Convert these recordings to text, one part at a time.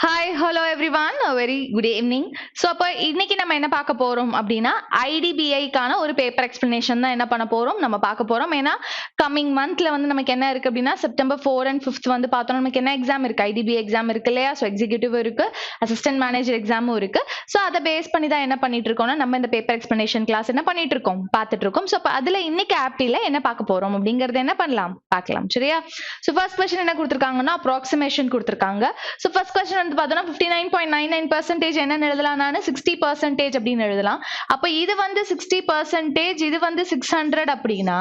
Hi hello everyone very good evening. So அப்போ இன்னைக்கு நம்ம என்ன பார்க்க போறோம் அப்படின்னா ஐடிபிஐக்கான ஒரு பேப்பர் எக்ஸ்பிளனேஷன் தான் என்ன பண்ண போறோம் நம்ம பார்க்க போறோம். ஏன்னா கம்மிங் மந்த்ல வந்து நமக்கு என்ன இருக்கு அப்படின்னா செப்டம்பர் 4 and 5 வந்து பார்த்தோம் நமக்கு என்ன எக்ஸாம் இருக்கு, ஐடிபிஐ எக்ஸாம் இருக்கு இல்லையா. ஸோ எக்ஸிக்யூட்டிவ் இருக்கு, அசிஸ்டன்ட் மேனேஜர் எக்ஸாமும் இருக்கு. ஸோ அதை பேஸ் பண்ணி தான் என்ன பண்ணிட்டு இருக்கோம்னா நம்ம இந்த பேப்பர் எக்ஸ்பிளனேஷன் கிளாஸ் என்ன பண்ணிட்டு இருக்கோம் பார்த்துட்டு இருக்கோம். ஸோ அப்போ அதுல இன்னைக்கு ஆப்டில என்ன பார்க்க போறோம் அப்படிங்கறது என்ன பண்ணலாம் பார்க்கலாம் சரியா. ஸோ ஃபர்ஸ்ட் கொஸ்டின் என்ன கொடுத்துருக்காங்கன்னா அப்ராக்சிமேஷன் கொடுத்துருக்காங்க. ஸோ ஃபர்ஸ்ட் கொஸ்டின் வந்து பார்த்தோம்னா 59.99% என்ன எழுதலாம், நான் 60% அப்படின்னு எழுதலாம். அப்ப இது வந்து 60%, இது வந்து 600 அப்படின்னா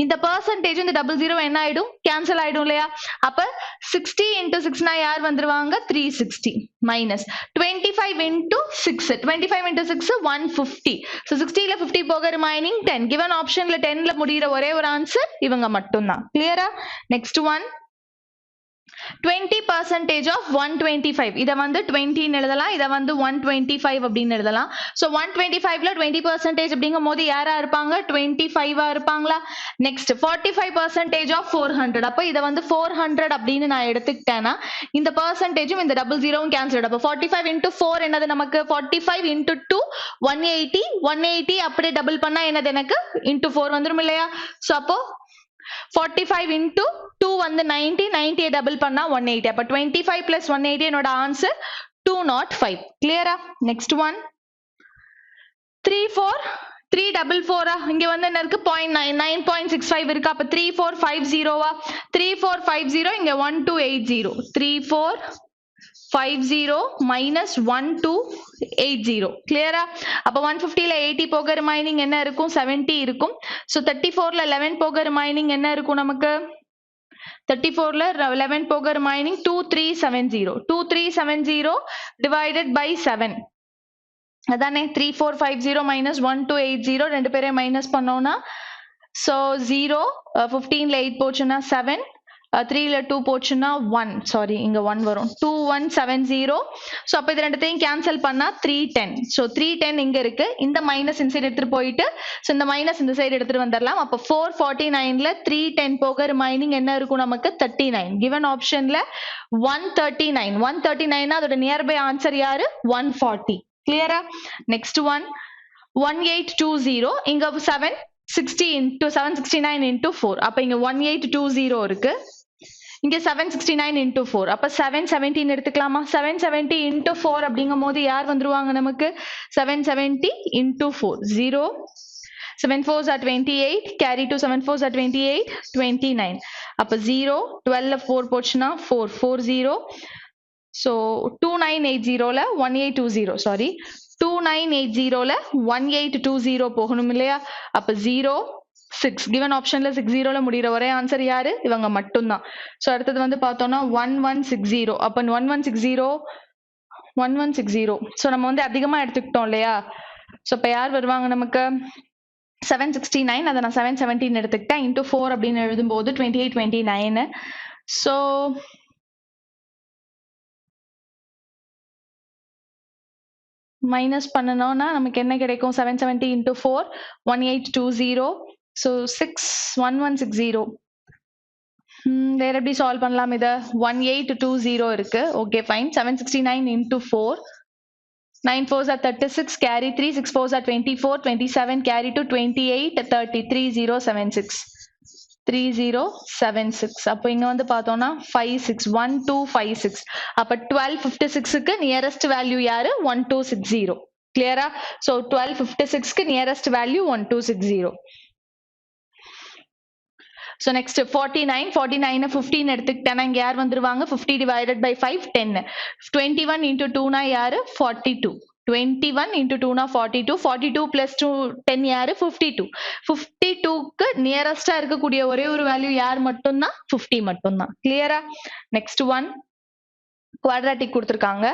இந்த பர்சன்டேஜ் இந்த டபுள் ஜீரோ என்ன ஆயிடும், கேன்சல் ஆயிடும் இல்லையா. அப்ப 60 into 6 யார் வந்துருவாங்க, 360 மைனஸ் 25 into 6, 25 into 6 150. So 60 ல 50 போக ரிமைனிங் 10. given ஆப்ஷன்ல 10 ல முடிகிற ஒரே ஒரு ஆன்சர் இவங்க மட்டும்தான். கிளியரா? Next one 20% of 125. இத வந்து 20 எழுதலாம், இத வந்து 125 அப்படின்னு எழுதலாம். So 125ல 20% அப்படிங்கும் போது யாரா இருப்பாங்க, 25 இருப்பாங்களா. Next 45% of 400. அப்ப இத வந்து 400 அப்படின்னு நான் எடுத்துக்கிட்டேன்னா இந்த பர்சன்டேஜும் இந்த டபுள் ஜீரோவும் கேன்சல். அப்ப 45 into 4 என்னது நமக்கு 45 into 2 180. 180 அப்படியே டபுள் பண்ணா என்னது எனக்கு into 4 வந்துரும் இல்லையா. சோ அப்போ 45 into 2 வந்து 90, 90 டபுள் பண்ணா 180. அப்ப 25 plus 180 என்னோட ஆன்சர் 205. கிளியரா? நெக்ஸ்ட் ஒன் 344 இங்க வந்து என்ன இருக்கு 9.65 இருக்கு. அப்ப 3450 3450 இங்க 1280. 3450 minus 1280. கிளியரா? அப்ப 150ல 80 போக ரிமைனிங் என்ன இருக்கும், 70 இருக்கும். சோ 34ல 11 போக ரிமைனிங் என்ன இருக்கும் நமக்கு, 34ல 11 போக ரிமைனிங் 2370. 2370 divided by 7 அதானே. 3450 minus 1280 ரெண்டு பேரே மைனஸ் பண்ணோம்னா சோ 0. 15ல 8 போச்சுன்னா 7, 3ல 2 போச்சுன்னா 1, சாரி இங்க 1 வரும், 2170. சோ அப்ப இது ரெண்டுத்தையும் கேன்சல் பண்ணா 310. சோ 310 இங்க இருக்கு, இந்த மைனஸ் இந்த சைடு எடுத்துட்டு போயிட்டு சோ இந்த மைனஸ் இந்த சைடு எடுத்துட்டு வந்துடலாம். அப்ப 449ல 310 போக ரிமைனிங் என்ன இருக்கும் நமக்கு 39. given ஆப்ஷன்ல 139. 139 அதோட நியர்பை ஆன்சர் யாரு, 140. கிளியரா? நெக்ஸ்ட் ஒன் 1820 இங்க 760 into 769 into 4. அப்ப இங்க 1820 இருக்கு, இங்க 769 into 4. அப்ப 717 எடுத்துக்கலாமா. 770 into 4 அப்படிங்கும் போது யார் வந்துருவாங்க நமக்கு 770 into 4 0. 7 4s are 28, carry to 7 4s are 28, 29. அப்ப 0, 12ல 4 போச்சுன்னா 4, 40. so 2980ல 1820, சாரி 2980ல 1820 போகணும் இல்லையா. அப்ப 0 6, given ஆப்ஷன்ல 60ல முடிகிற ஒரே ஆன்சர் யாரு, இவங்க மட்டும்தான். சோ அடுத்தது வந்து பார்த்தோம்னா 1160. அப்ப 1160 சோ நம்ம வந்து அதிகமா எடுத்துக்கிட்டோம் இல்லையா. சோ இப்ப யார் வருவாங்க நமக்கு 769, அதை நான் 717 எடுத்துக்கிட்டேன், into 4 அப்படின்னு எழுதும்போது 28 29. சோ மைனஸ் பண்ணணும்னா நமக்கு என்ன கிடைக்கும், 770 into 4 1820. so 61160. வேற எப்படி சால்வ் பண்ணலாம் இத, 1820 இருக்கு. Okay fine. 769 into 4, 9 4s are 36, carry 3, 6 4s are 24, 27 carry to 28 30, 3076. 3076. அப்போ இங்க வந்து பார்த்தோம்னா 561256. அப்ப 1256க்கு நியரஸ்ட் வேல்யூ யாரு, 1260. கிளியரா? சோ 1256க்கு நியரஸ்ட் வேல்யூ 1260. so next 49 15 எடுத்துக்கிட்டேன்னா இங்க யார் வந்துருவாங்க, 50 divided by 5 10. 21 into 2 னா யாரு, 42. 21 into 2 னா 42. 42 plus 2 10 யாரு, 52. 52க்கு நியரஸ்டா இருக்கக்கூடிய ஒரே ஒரு வேல்யூ யார் மட்டும்தான், 50 மட்டும்தான். கிளியரா? நெக்ஸ்ட் ஒன் குவாட்ராட்டிக் கொடுத்திருக்காங்க.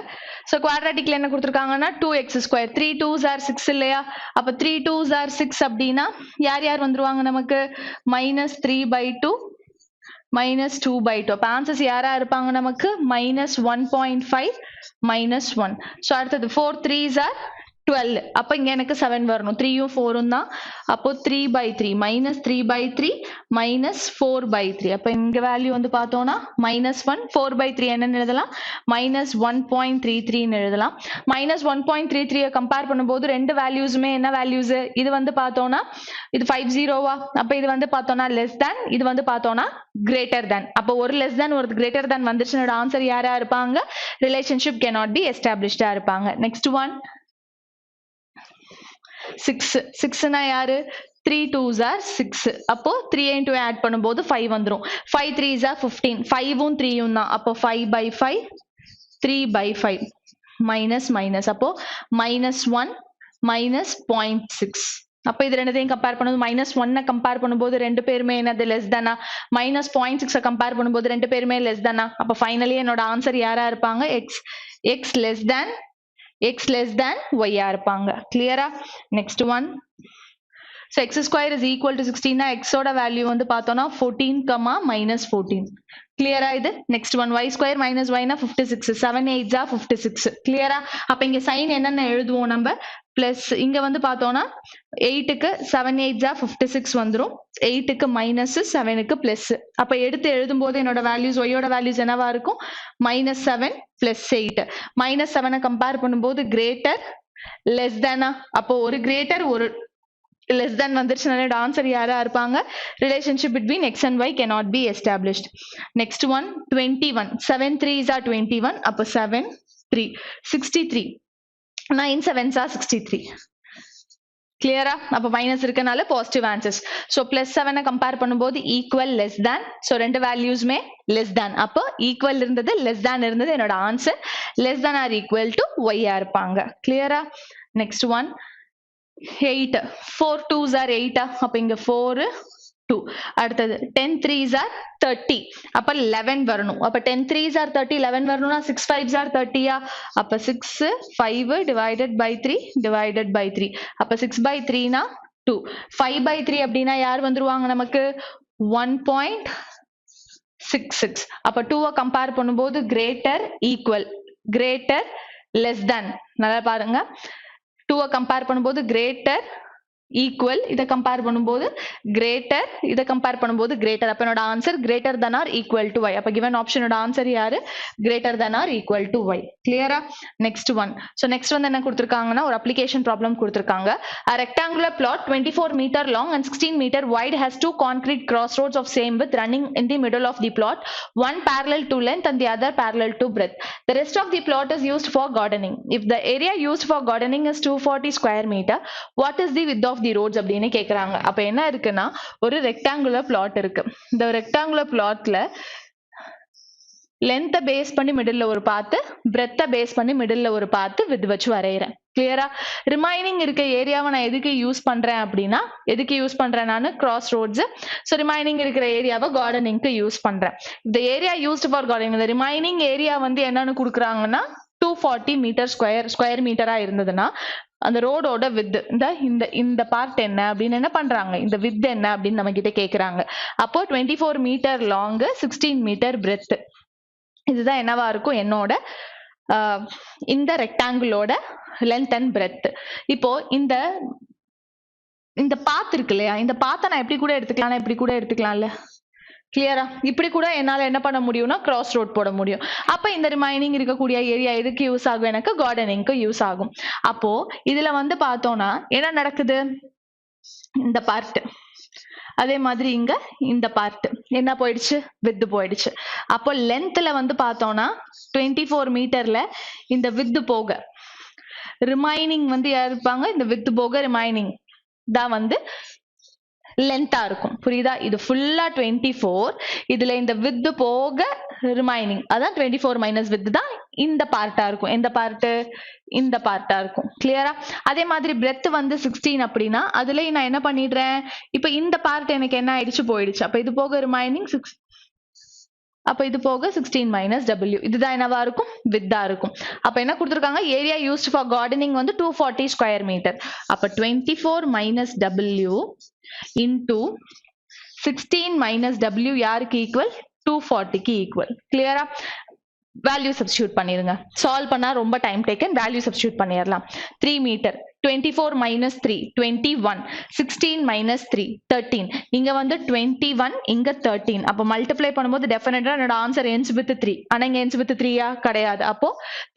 சோ குவாட்ராட்டிக்ல என்ன கொடுத்திருக்காங்கன்னா 2x². 3 2s are 6 இல்லையா. அப்ப 3 2s are 6 அப்படின்னா யார் யார் வந்துருவாங்க நமக்கு, -3/2 -2/2. அப்ப ஆன்சர்ஸ் யாரா இருப்பாங்க நமக்கு, -1.5 -1. சோ அடுத்தது 4 3s are 12 அப்ப இங்க எனக்கு 7 வரணும் 3யும் 4ம் தான் அப்போ 3/3 minus 3/3 minus 4/3 அப்ப இங்க வேல்யூ வந்து பார்த்தோம்னா -1 4/3 என்னன்னு எழுதலாம் -1.33 ன்னு எழுதலாம் -1.33 கம்பேர் பண்ணும்போது ரெண்டு வேல்யூஸுமே என்ன வேல்யூஸ் இது வந்து பார்த்தோம்னா இது 50வா அப்ப இது வந்து பார்த்தோம்னா less than இது வந்து பார்த்தோம்னா greater than அப்ப ஒரு less than ஒரு greater than வந்துருச்சுனோட ஆன்சர் யாரா இருப்பாங்க relationship cannot be established இருப்பாங்க next one 6 னா யாரு 3 2s are 6 அப்போ 3 into add பண்ணும்போது 5 வந்துரும் 5 3s are 15 5ம் 3ம் தான் அப்போ 5/5 3/5 minus அப்போ -1 -0.6 அப்ப இது ரெண்டுத்தையும் கம்பேர் பண்ணும்போது -1 கம்பேர் பண்ணும்போது ரெண்டு பேருமே என்னது less than -0.6 கம்பேர் பண்ணும்போது ரெண்டு பேருமே less than அப்ப ஃபைனலி என்னோட ஆன்சர் யாரா இருப்பாங்க x less than y இருப்பாங்க கிளியரா next one so x square is equal to 16 na x ஓட வேல்யூ வந்து பார்த்தோம்னா 14, -14 கிளியரா இது next one y square minus y னா 56 7 8s are 56 கிளியரா அப்ப இங்க சைன் என்னென்ன எழுதுவோம் நம்ம பிளஸ் இங்க வந்து பார்த்தோம்னா 8க்கு 7 8s are 56 வந்துரும் 8க்கு மைனஸ் 7க்கு பிளஸ் அப்ப எடுத்து எழுதும் போது என்னோட வேல்யூஸ் y ஓட வேல்யூஸ் என்னவா இருக்கும் -7 +8 -7 கம்பேர் பண்ணும்போது கிரேட்டர் less than அப்போ ஒரு கிரேட்டர் ஒரு less than வந்துருச்சுனால ஆன்சர் யாரா இருப்பாங்க relationship between x and y cannot be established next one 21 7 3s are 21 அப்ப 7 3 63 9 7s are 63 கிளியரா அப்ப மைனஸ் இருக்கனால பாசிட்டிவ் ஆன்சர்ஸ் சோ +7 கம்பேர் பண்ணும்போது ஈக்குவல் less than சோ ரெண்டு வேல்யூஸ்மே less than அப்ப ஈக்குவல் இருந்தது less than இருந்தது என்னோட answer less than or equal to y இருப்பாங்க கிளியரா நெக்ஸ்ட் ஒன் 8 4 2s are 8 அப்ப இங்க 4 2 அடுத்தது 10 3s are 30 அப்ப 11 வரணும் அப்ப 10 3s are 30 11 வரணும்னா 6 5s are 30 அப்ப 6 5 divided by 3 divided by 3 அப்ப 6/3 னா 2 5/3 அப்படினா யார் வந்துருவாங்க நமக்கு 1.66 அப்ப 2 கம்பேர் பண்ணும்போது greater equal greater less than நல்லா பாருங்க 2 கம்பேர் பண்ணும்போது கிரேட்டர் ஈக்குவல் இத கம்பேர் பண்ணும்போது கிரேட்டர் இத கம்பேர் பண்ணும்போது கிரேட்டர் அப்ப என்னோட answer greater than or equal to y அப்ப given ஆப்ஷனோட ஆன்சர் யாரு greater than or equal to y கிளியரா நெக்ஸ்ட் ஒன் சோ நெக்ஸ்ட் வந்து என்ன கொடுத்திருக்காங்கன்னா ஒரு அப்ளிகேஷன் ப்ராப்ளம் கொடுத்திருக்காங்க a rectangular plot 24 meter long and 16 meter wide has two concrete crossroads of same width running in the middle of the plot one parallel to length and the other parallel to breadth the rest of the plot is used for gardening if the area used for gardening is 240 square meter what is the width of the roads அப்படின்னு கேக்குறாங்க அப்ப என்ன இருக்குன்னா ஒரு rectangular plot இருக்கு இந்த rectangular பிளாட்ல லென்த்தை base பண்ணி மிடில்ல ஒரு பாத்து பிரெத்தை பேஸ் பண்ணி மிடில்ல ஒரு பாத்து வித் வச்சு வரையறேன் கிளியரா ரிமைனிங் இருக்க ஏரியாவை நான் எதுக்கு யூஸ் பண்றேன் அப்படின்னா எதுக்கு யூஸ் பண்றேன் நான் கிராஸ் ரோட்ஸ் சோ ரிமைனிங் இருக்கிற ஏரியாவை கார்டனிங்க்கு யூஸ் பண்றேன் இந்த ஏரியா யூஸ்ட் ஃபார் கார்டனிங் இந்த ரிமைனிங் ஏரியா வந்து என்னன்னு கொடுக்குறாங்கன்னா 240 மீட்டர் ஸ்கொயர் மீட்டரா இருந்ததுன்னா அந்த ரோடோட வித் இந்த பார்ட் என்ன அப்படின்னு என்ன பண்றாங்க இந்த வித் என்ன அப்படின்னு நம்ம கிட்ட கேக்குறாங்க அப்போ 24 மீட்டர் லாங் 16 மீட்டர் பிரெத் இதுதான் என்னவா இருக்கும் என்னோட இந்த ரெக்டாங்கிளோட லென்த் அண்ட் பிரெத் இப்போ இந்த பாத் இருக்கு இல்லையா இந்த பாத்தை நான் எப்படி கூட எடுத்துக்கலாம் இப்படி கூட எடுத்துக்கலாம்ல கிளியரா இப்படி கூட என்னால என்ன பண்ண முடியும்னா கிராஸ் ரோட் போட முடியும் அப்ப இந்த ரிமைனிங் இருக்கக்கூடிய ஏரியா எதுக்கு யூஸ் ஆகும் எனக்கு கார்டனிங்க்கு யூஸ் ஆகும் அப்போ இதுல வந்து பார்த்தோம்னா என்ன நடக்குது இந்த பார்ட் அதே மாதிரி இங்க இந்த பார்ட் என்ன போயிடுச்சு வித் போயிடுச்சு அப்போ லென்த்ல வந்து பார்த்தோம்னா 24 மீட்டர்ல இந்த வித் போக ரிமைனிங் வந்து யார் இருப்பாங்க இந்த வித் போக ரிமைனிங் தான் வந்து லென்த்தா இருக்கும் புரியுதா இது ஃபுல்லா 24 இதுல இந்த வித் போக ரிமைனிங் அதான் 24 மைனஸ் வித் தான் இந்த பார்ட்டா இருக்கும் எந்த பார்ட் இந்த பார்ட்டா இருக்கும் கிளியரா அதே மாதிரி பிரெத் வந்து 16 அப்படின்னா அதுலயும் நான் என்ன பண்ணிடுறேன் இப்ப இந்த பார்ட் எனக்கு என்ன ஆயிடுச்சு போயிடுச்சு அப்ப இது போக ரிமைனிங் 6 அப்ப இது போக 16 மைனஸ் w இதுதான் என்னவா இருக்கும் வித்தா இருக்கும் அப்ப என்ன கொடுத்திருக்காங்க ஏரியா யூஸ்ட் ஃபார் கார்டனிங் வந்து 240 ஸ்கொயர் மீட்டர் அப்ப 24 minus w into 16 minus w யாருக்கு ஈக்குவல் 240 க்கு ஈக்குவல் கிளியரா வேல்யூ சப்ஸ்டியூட் பண்ணிருங்க. சால்வ் பண்ணா ரொம்ப டைம் டேக்கன். வேல்யூ சப்ஸ்டியூட் பண்ணிடலாம். 3 மீட்டர் 24 minus 3 21 16 minus 3 13 இங்க வந்து 21 இங்க 13 அப்ப மல்டிப்ளை பண்ணும்போது டெஃபினட்டா என்னோட ஆன்சர் ends with 3 ஆனா இங்க ends with 3 கிடையாது. அப்போ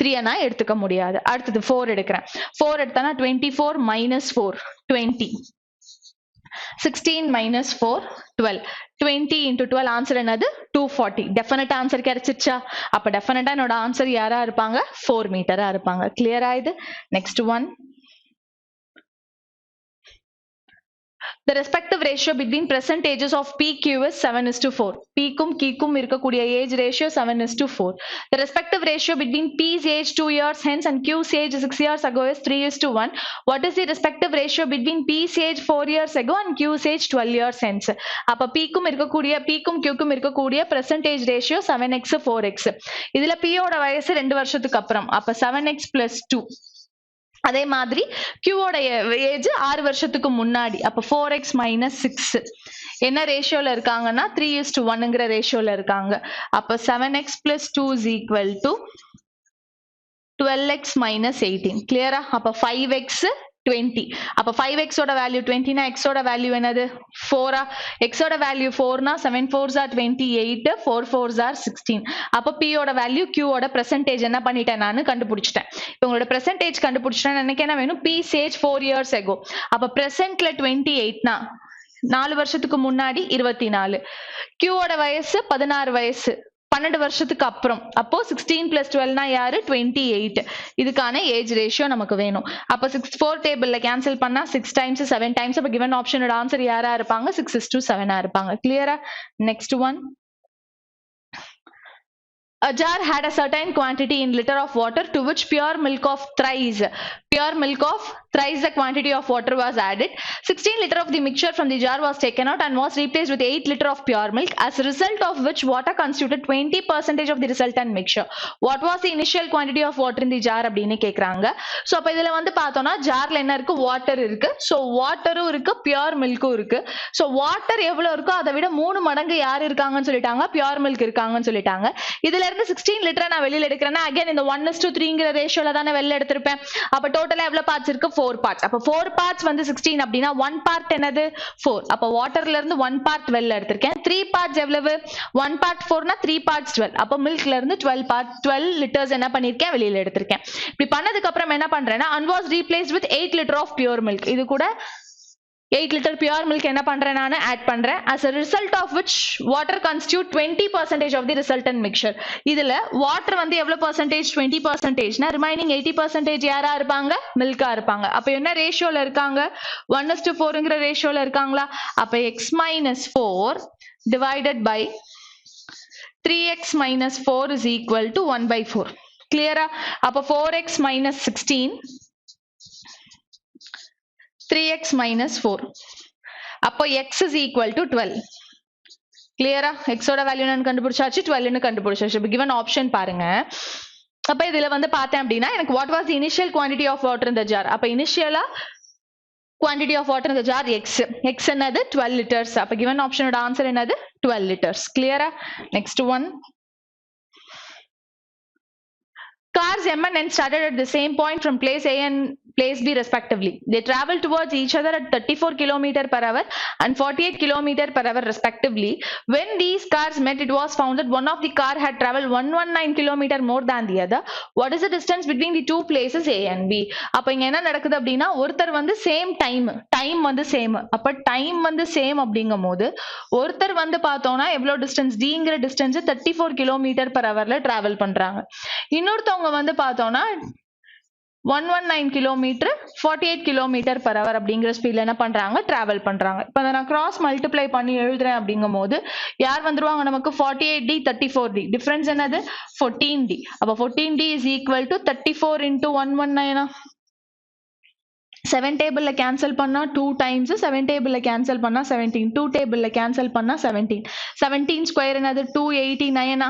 3 நான் எடுத்துக்க முடியாது. அடுத்தது 4 எடுக்கிறேன். 4 எடுத்தனா 24 minus 4 20 16 minus 4 12 20 into 12 ஆன்சர் என்னது 240. டெஃபினட் ஆன்சர் கிடைச்சிச்சா? அப்ப டெஃபினட்டா என்னோட ஆன்சர் யாரா இருப்பாங்க? 4 மீட்டரா இருப்பாங்க. கிளியரா இது? Next one. The respective ratio between percentages of PQ is 7:4. P க்கும் Q க்கும் இருக்கக்கூடிய age ratio 7:4. The respective ratio between P's age 2 years hence and Q's age 6 years ago is 3:1. What is the respective ratio between P's age 4 years ago and Q's age 12 years hence? அப்ப P க்கும் இருக்கக்கூடிய P க்கும் Q க்கும் இருக்கக்கூடிய percentage ratio 7x 4x. இதுல P ஓட வயசு 2 வருஷத்துக்கு அப்புறம். அப்ப 7x plus 2. அதே மாதிரி Q ஓட ஏஜ் 6 வருஷத்துக்கு முன்னாடி. அப்ப 4x minus 6 என்ன ரேஷியோல இருக்காங்கன்னா 3:1ங்கிற ரேஷியோல இருக்காங்க. அப்ப 7x plus 2 is equal to 12x minus 18. கிளியரா? அப்ப 5x 20. அப்ப 5x ஓட வேல்யூ 20 னா x ஓட வேல்யூ என்னது 4 x ஓட வேல்யூ 4 னா 7 4s are 28 4 4s are 16. அப்ப p ஓட வேல்யூ q ஓட percentage என்ன பண்ணிட்டேன் நான் கண்டுபிடிச்சிட்டேன். இப்போ உங்களோட percentage கண்டுபிடிச்சிட்டேன். எனக்கு என்ன வேணும்? p age 4 years ago. அப்ப presentல 28 னா 4 வருஷத்துக்கு முன்னாடி 24. q ஓட வயசு 16 வயசு 12 வருஷத்துக்கு அப்புறம். அப்போ 16 plus 12 னா யாரு? 28. இதுக்கான ஏஜ் ரேஷியோ நமக்கு வேணும். அப்ப 4 டேபிள்ல கேன்சல் பண்ணா 6 times 7 times. அப்ப given ஆப்ஷனோட ஆன்சர் யாரா இருப்பாங்க? 6:7 இருப்பாங்க. கிளியரா? Next one. A jar had a certain quantity in liter of water to which pure milk of thrice the quantity of water was added. 16 liter of the mixture from the jar was taken out and was replaced with 8 liter of pure milk, as a result of which water constituted 20% of the resultant mixture. What was the initial quantity of water in the jar அப்படினு கேக்குறாங்க. So அப்ப இதுல வந்து பார்த்தோம்னா ஜார்ல என்ன இருக்கு? Water இருக்கு. சோ வாட்டரும் இருக்கு, பியூர் மில்க்கும் இருக்கு. சோ வாட்டர் எவ்வளவு இருக்கோ அதை விட 3 மடங்கு யார் இருக்காங்கன்னு சொல்லிட்டாங்க? பியூர் மில்க் இருக்காங்கன்னு சொல்லிட்டாங்க. இதுல இருந்து 16 லிட்டர் நான் வெளியில எடுக்கிறேன்னா அகைன் இந்த 1:3ங்கிற ரேஷியோல தானே வெளியில எடுத்திருப்பேன். அப்ப டோட்டலா எவ்வளவு பார்ட்ஸ் இருக்கு? 4 பார்ட்ஸ். அப்ப 4 பார்ட்ஸ் வந்து 16 அப்படின்னா 1 பார்ட் என்னது? 4. அப்ப வாட்டர்ல இருந்து 1 பார்ட் வெளியில எடுத்திருக்கேன். 3 பார்ட்ஸ் எவ்வளவு? 1 பார்ட் 4 னா 3 பார்ட்ஸ் 12. அப்ப மில்க்ல இருந்து 12 லிட்டர்ஸ் என்ன பண்ணிருக்கேன்? வெளியில எடுத்திருக்கேன். இப்படி பண்ணதுக்கு அப்புறம் என்ன பண்றேன்னா and was replaced with 8 liter of pure milk. இது கூட 8 liter pure milk என்ன பண்றேன்? நான் ஆட் பண்றேன். as a result of which water constitute 20% of the resultant mixture. இதுல வாட்டர் வந்து எவ்வளவு percentage? 20%. னா ரிமைனிங் 80% யாரா இருப்பாங்க? மில்கா இருப்பாங்க. அப்ப என்ன ரேஷியோல இருக்காங்க? 1:4ங்கிற ரேஷியோல இருக்காங்களா? அப்ப x minus 4 divided by 3x minus 4 is equal to 1/4. கிளியரா? அப்ப 4x minus 16 3x minus 4. அப்போ x is equal to 12. கிளியரா? x ஓட வேல்யூ நான் கண்டுபிடிச்சாச்சு, 12 ன்னு கண்டுபிடிச்சாச்சு. இப்போ given ஆப்ஷன் பாருங்க. அப்ப இதுல வந்து பார்த்தேன் அப்படின்னா எனக்கு what was the initial quantity of water in the jar? அப்ப இனிஷியலா quantity of water in the jar x என்னது? 12 liters. அப்ப given ஆப்ஷனோட ஆன்சர் என்னது? 12 liters. கிளியரா? Next one. Cars M and N started at the same point from place A and place B respectively. They traveled towards each other at 34 km per hour and 48 km per hour respectively. When these cars met, it was found that one of the car had traveled 119 km more than the other. What is the distance between the two places A and B? அப்ப இங்க என்ன நடக்குது அப்படின்னா ஒருத்தர் வந்து same time வந்து same. அப்ப time வந்து சேம் அப்படிங்கும்போது ஒருத்தர் வந்து பார்த்தோம்னா எவ்வளவு டிஸ்டன்ஸ்? Dங்கிற டிஸ்டன்ஸ் 34 km per hourல டிராவல் பண்றாங்க. இன்னொருத்தவங்க வந்து பார்த்தோம்னா 119 கிலோமீட்டர் 48 கிலோமீட்டர் per hour அப்படிங்கிற ஸ்பீட்ல என்ன பண்றாங்க? டிராவல் பண்றாங்க. இப்போ நான் கிராஸ் மல்டிப்ளை பண்ணி எழுதுறேன் அப்படிங்கும்போது யார் வந்துருவாங்க நமக்கு? 48d 34d. டிஃபரன்ஸ் என்னது? 14d. அப்ப 14d is equal to 34 into 119. 7 டேபிள்ல கேன்சல் பண்ணா 2 டைம்ஸ், 7 டேபிள்ல கேன்சல் பண்ணா 17, 2 டேபிள்ல கேன்சல் பண்ணா 17. 17 ஸ்கொயர் என்னது? 289.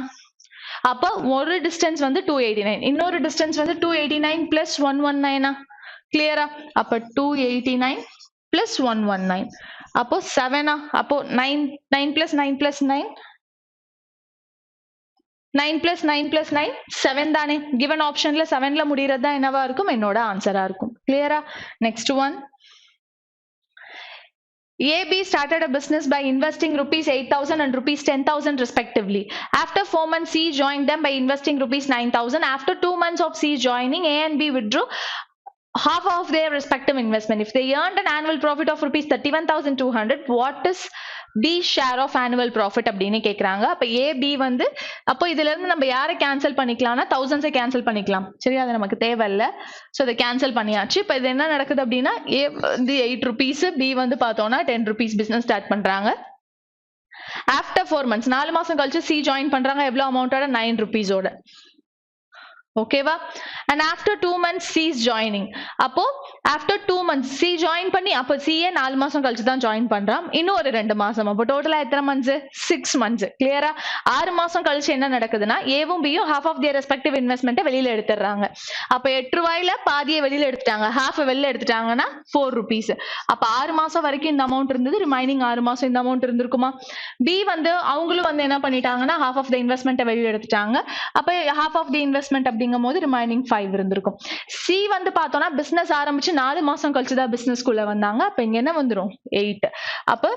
அப்ப ஒரு டிஸ்டன்ஸ் வந்து 289, இன்னொரு டிஸ்டன்ஸ் வந்து 289 plus 119. கிளியரா? அப்ப 289 plus 119 அப்போ 7. அப்போ 9 plus 9 plus 9 9 plus 9 plus 9 7 தானே given optionல 7ல முடியறது தான் என்னவா இருக்கும் என்னோட ஆன்சரா இருக்கும் clear-ஆ next one AB started a business by investing rupees 8,000 and rupees 10,000 respectively. After 4 months, C joined them by investing rupees 9,000. After 2 months of C joining, A and B withdrew half of their respective investment. If they earned an annual profit of rupees 31,200, what is B share of annual profit அப்படின்னு கேக்குறாங்க. அப்ப A B வந்து அப்போ இதுல இருந்து நம்ம யாரை cancel பண்ணிக்கலாம்னா thousands கேன்சல் பண்ணிக்கலாம். சரி அது நமக்கு தேவையில்ல. சோ இதை கேன்சல் பண்ணியாச்சு. இப்போ இது என்ன நடக்குது அப்படின்னா A வந்து 8 rupees, B வந்து பார்த்தோம்னா 10 rupees பிசினஸ் ஸ்டார்ட் பண்றாங்க. ஆஃப்டர் 4 months 4 மாசம் கழிச்சு C ஜாயின் பண்றாங்க எவ்வளவு அமௌண்டோட 9 rupees-ஓட. ஓகேவா and after 2 months C is joining அப்போ after 2 months C join பண்ணி அப்போ C ஏ 4 மாசம் கழிச்சு தான் ஜாயின் பண்றான் இன்னும் ஒரு 2 மாசம் அப்போ டோட்டலா எத்தனை months 6 months கிளியரா 6 மாசம் கழிச்சு என்ன நடக்குதுன்னா Aவும் Bயும் half of their respective investment வெளியில எடுத்துறாங்க அப்போ 8 ரூபாயில பாதியை வெளியில எடுத்துட்டாங்க half வெளியில எடுத்துட்டாங்கன்னா 4 rupees அப்போ 6 மாசம் வரைக்கும் இந்த அமௌண்ட் இருந்தது ரிமைனிங் 6 மாசம் இந்த அமௌண்ட் இருந்திருக்குமா B வந்து அவங்களும் வந்து என்ன பண்ணிட்டாங்கன்னா half of the investment வெளியில எடுத்துட்டாங்க அப்போ half of the investment அப்படிங்கும்போது ரிமைனிங் 5 இருந்திருக்கும் சி வந்து பார்த்தோம்னா பிசினஸ் ஆரம்பிச்சு 4 மாசம் கழிச்சு தான் பிசினஸ்க்குள்ள வந்தாங்க அப்ப இங்க என்ன வந்துரும் 8 அப்ப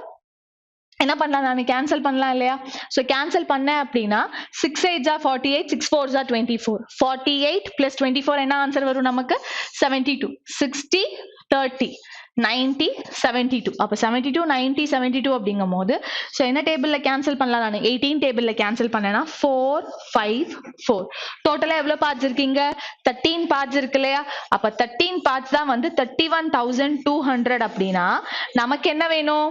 என்ன பண்ணலாம் நான் கேன்சல் பண்ணலாம் இல்லையா சோ கேன்சல் பண்ணேன் அப்படின்னா 6 8s are 48 6 4s are 24 48 plus 24 என்ன ஆன்சர் வரும் நமக்கு 72 60 30 90 72 அப்ப 72 90 72 அப்படிங்கும்போது சோ என்ன டேபிள்ல கேன்சல் பண்ணலாம் நான் 18 டேபிள்ல கேன்சல் பண்ணேனா 4 5 4 டோட்டலா எவ்வளவு பார்ட்ஸ் இருக்கீங்க 13 பார்ட்ஸ் இருக்கு இல்லையா அப்ப 13 பார்ட்ஸ் தான் வந்து 31200 அப்படினா நமக்கு என்ன வேணும்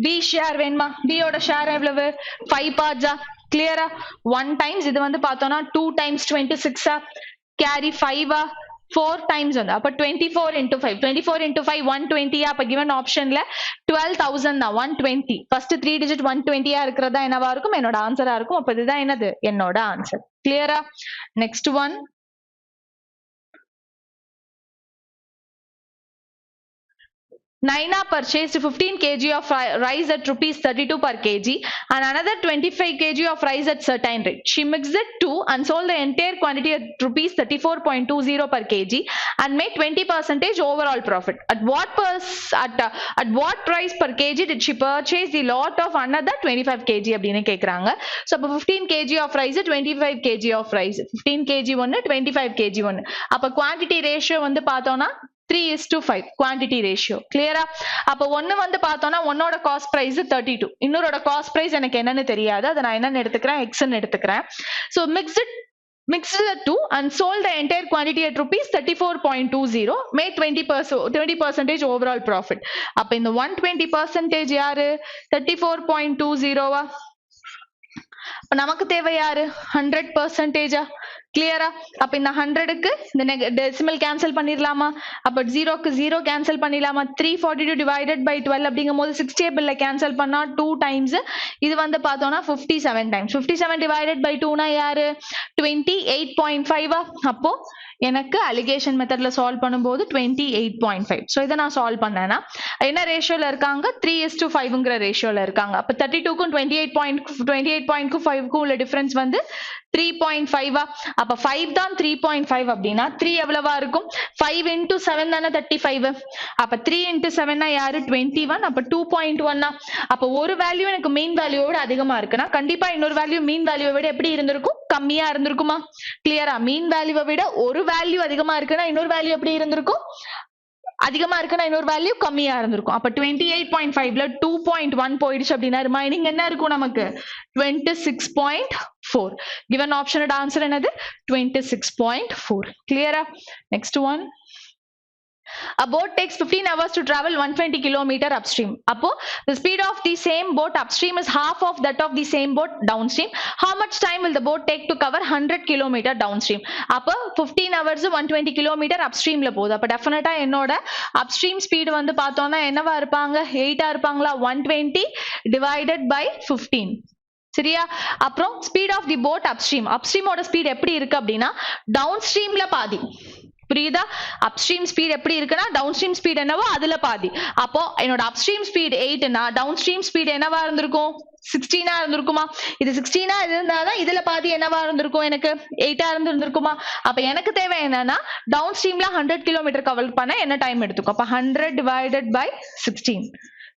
B ஷேர் வேணுமா B ஓட ஷேர் எவ்வளவு 5 பார்ட்ஸா கிளியரா 1 டைம்ஸ் இது வந்து பார்த்தோம்னா 2 times 26 கேரி 5 4 times வந்து அப்ப 24 into 5 24 into 5 120 அப்ப given optionல 12,000 தான் 120 first 3 digit 120 இருக்கிறதா என்னவா இருக்கும் என்னோட ஆன்சரா இருக்கும் அப்ப இதுதான் என்னது என்னோட ஆன்சர் கிளியரா next one Naina purchased 15 kg of rice at rupees 32 per kg and another 25 kg of rice at certain rate. She mixed it too and sold the entire quantity at rupees 34.20 per kg and made 20% overall profit. At what price per kg did she purchase the lot of another 25 kg அப்படின்னு கேக்குறாங்க. So அப்ப 15 kg of rice 25 kg of rice 15 kg ஒன்னு 25 kg ஒன்னு. அப்ப quantity ratio வந்து பார்த்தோம்னா 3:5 quantity ratio clear-ஆ அப்ப ஒன்னு வந்து பார்த்தோம்னா ஒன்னோட காஸ்ட் பிரைஸ் 32 இன்னொரோட காஸ்ட் பிரைஸ் எனக்கு என்னன்னு தெரியாது அத நான் என்னன்னு எடுத்துக்கிறேன் x ன்னு எடுத்துக்கிறேன் so mixed the two and sold the entire quantity at rupees 34.20 made 20% overall profit அப்ப இந்த 120% யாரு 34.20 அப்ப நமக்கு தேவை யாரு 100% கிளியரா அப்ப இந்த 100க்கு இந்த டெசிமல் கேன்சல் பண்ணிரலாமா அப்ப 0க்கு 0 கேன்சல் பண்ணிரலாமா 342 divided by 12 அப்படிங்கும்போது 6 டேபிள்ல கேன்சல் பண்ணா 2 டைம்ஸ் இது வந்து பார்த்தோம்னா 57 டைம்ஸ் 57 divided by 2 னா யாரு 28.5 அப்போ எனக்கு அலிகேஷன் மெத்தட்ல சால்வ் பண்ணும்போது 28.5 சோ இத நான் சால்வ் பண்ணேனா என்ன ரேஷியோல இருக்காங்க 3:5ங்கற ரேஷியோல இருக்காங்க அப்ப 32க்கும் 28.5க்கும் 5க்கும் உள்ள டிஃபரன்ஸ் வந்து 3.5 அப்ப 5 தான் 3.5 அப்படினா 3 எவ்வளவா இருக்கும் 5 into 7 தான 35 அப்ப 3 into 7 னா யாரு 21 அப்ப 2.1 அப்ப ஒரு வேல்யூ எனக்கு மீன் வேல்யூவோட அதிகமா இருக்குனா கண்டிப்பா இன்னொரு வேல்யூ மீன் வேல்யூவை விட எப்படி இருந்திருக்கும் கம்மியா இருந்திருக்குமா கிளியரா மீன் வேல்யூவை விட ஒரு வேல்யூ அதிகமா இருக்குனா இன்னொரு வேல்யூ எப்படி இருந்திருக்கும் அதிகமா இருக்குனா இன்னொரு வேல்யூ கம்மியா இருந்திருக்கும் அப்ப 28.5ல 2.1 போயிடுச்சு அப்படினா ரிமைனிங் என்ன இருக்கும் நமக்கு 26.4 given option oda answer என்னது 26.4 clear next one A boat takes 15 hours to travel 120 km upstream. Appo the speed of the same boat upstream is half of that of the same boat downstream. How much time will the boat take to cover 100 km downstream? Appo 15 hours 120 km upstream la போகுது. அப்ப டெஃபினட்டா என்னோட upstream speed வந்து பார்த்தோம்னா என்னவா இருப்பாங்க 8 இருப்பாங்களா 120 divided by 15. சரியா அப்புறம் speed of the boat upstream அப்ஸ்ட்ரீமோட ஸ்பீட் எப்படி இருக்கு அப்படின்னா டவுன் ஸ்ட்ரீம்ல பாதி புரியுதா? அப்ஸ்ட்ரீம் ஸ்பீட் எப்படி இருக்குன்னா டவுன் ஸ்ட்ரீம் ஸ்பீட் என்னவோ அதுல பாதி. அப்போ என்னோட அப்ஸ்ட்ரீம் ஸ்பீட் 8னா டவுன் ஸ்ட்ரீம் ஸ்பீட் என்னவா இருந்திருக்கும்? 16 இருந்திருக்குமா? இது 16 இருந்தாதான் இதுல பாதி என்னவா இருந்திருக்கும்? எனக்கு 8 இருந்திருக்குமா? அப்ப எனக்கு தேவை என்னன்னா டவுன் ஸ்ட்ரீம்ல 100 கிலோமீட்டர் கவர் பண்ண என்ன டைம் எடுத்துக்கும்? அப்ப 100 divided by 16.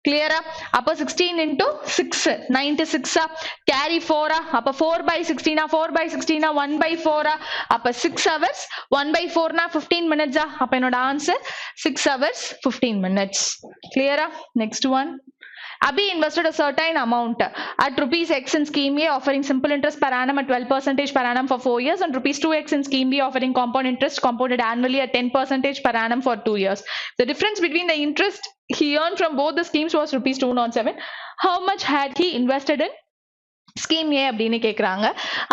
கிளியரா? அப்ப 16 into 6 96 கேரி 4 அப்ப 4 by 16 4 by 16 1 by 4 அப்ப 6 hours 1 by 4 15 minutes அப்ப என்னோட ஆன்சர் 6 hours 15 minutes. கிளியரா? Next one. Abhi invested a certain amount at rupees X in scheme A offering simple interest per annum at 12% per annum for 4 years and rupees 2X in scheme B offering compound interest compounded annually at 10% per annum for 2 years. The difference between the interest he earned from both the schemes was rupees 207. How much had he invested in scheme A அப்படின்னு கேட்குறாங்க.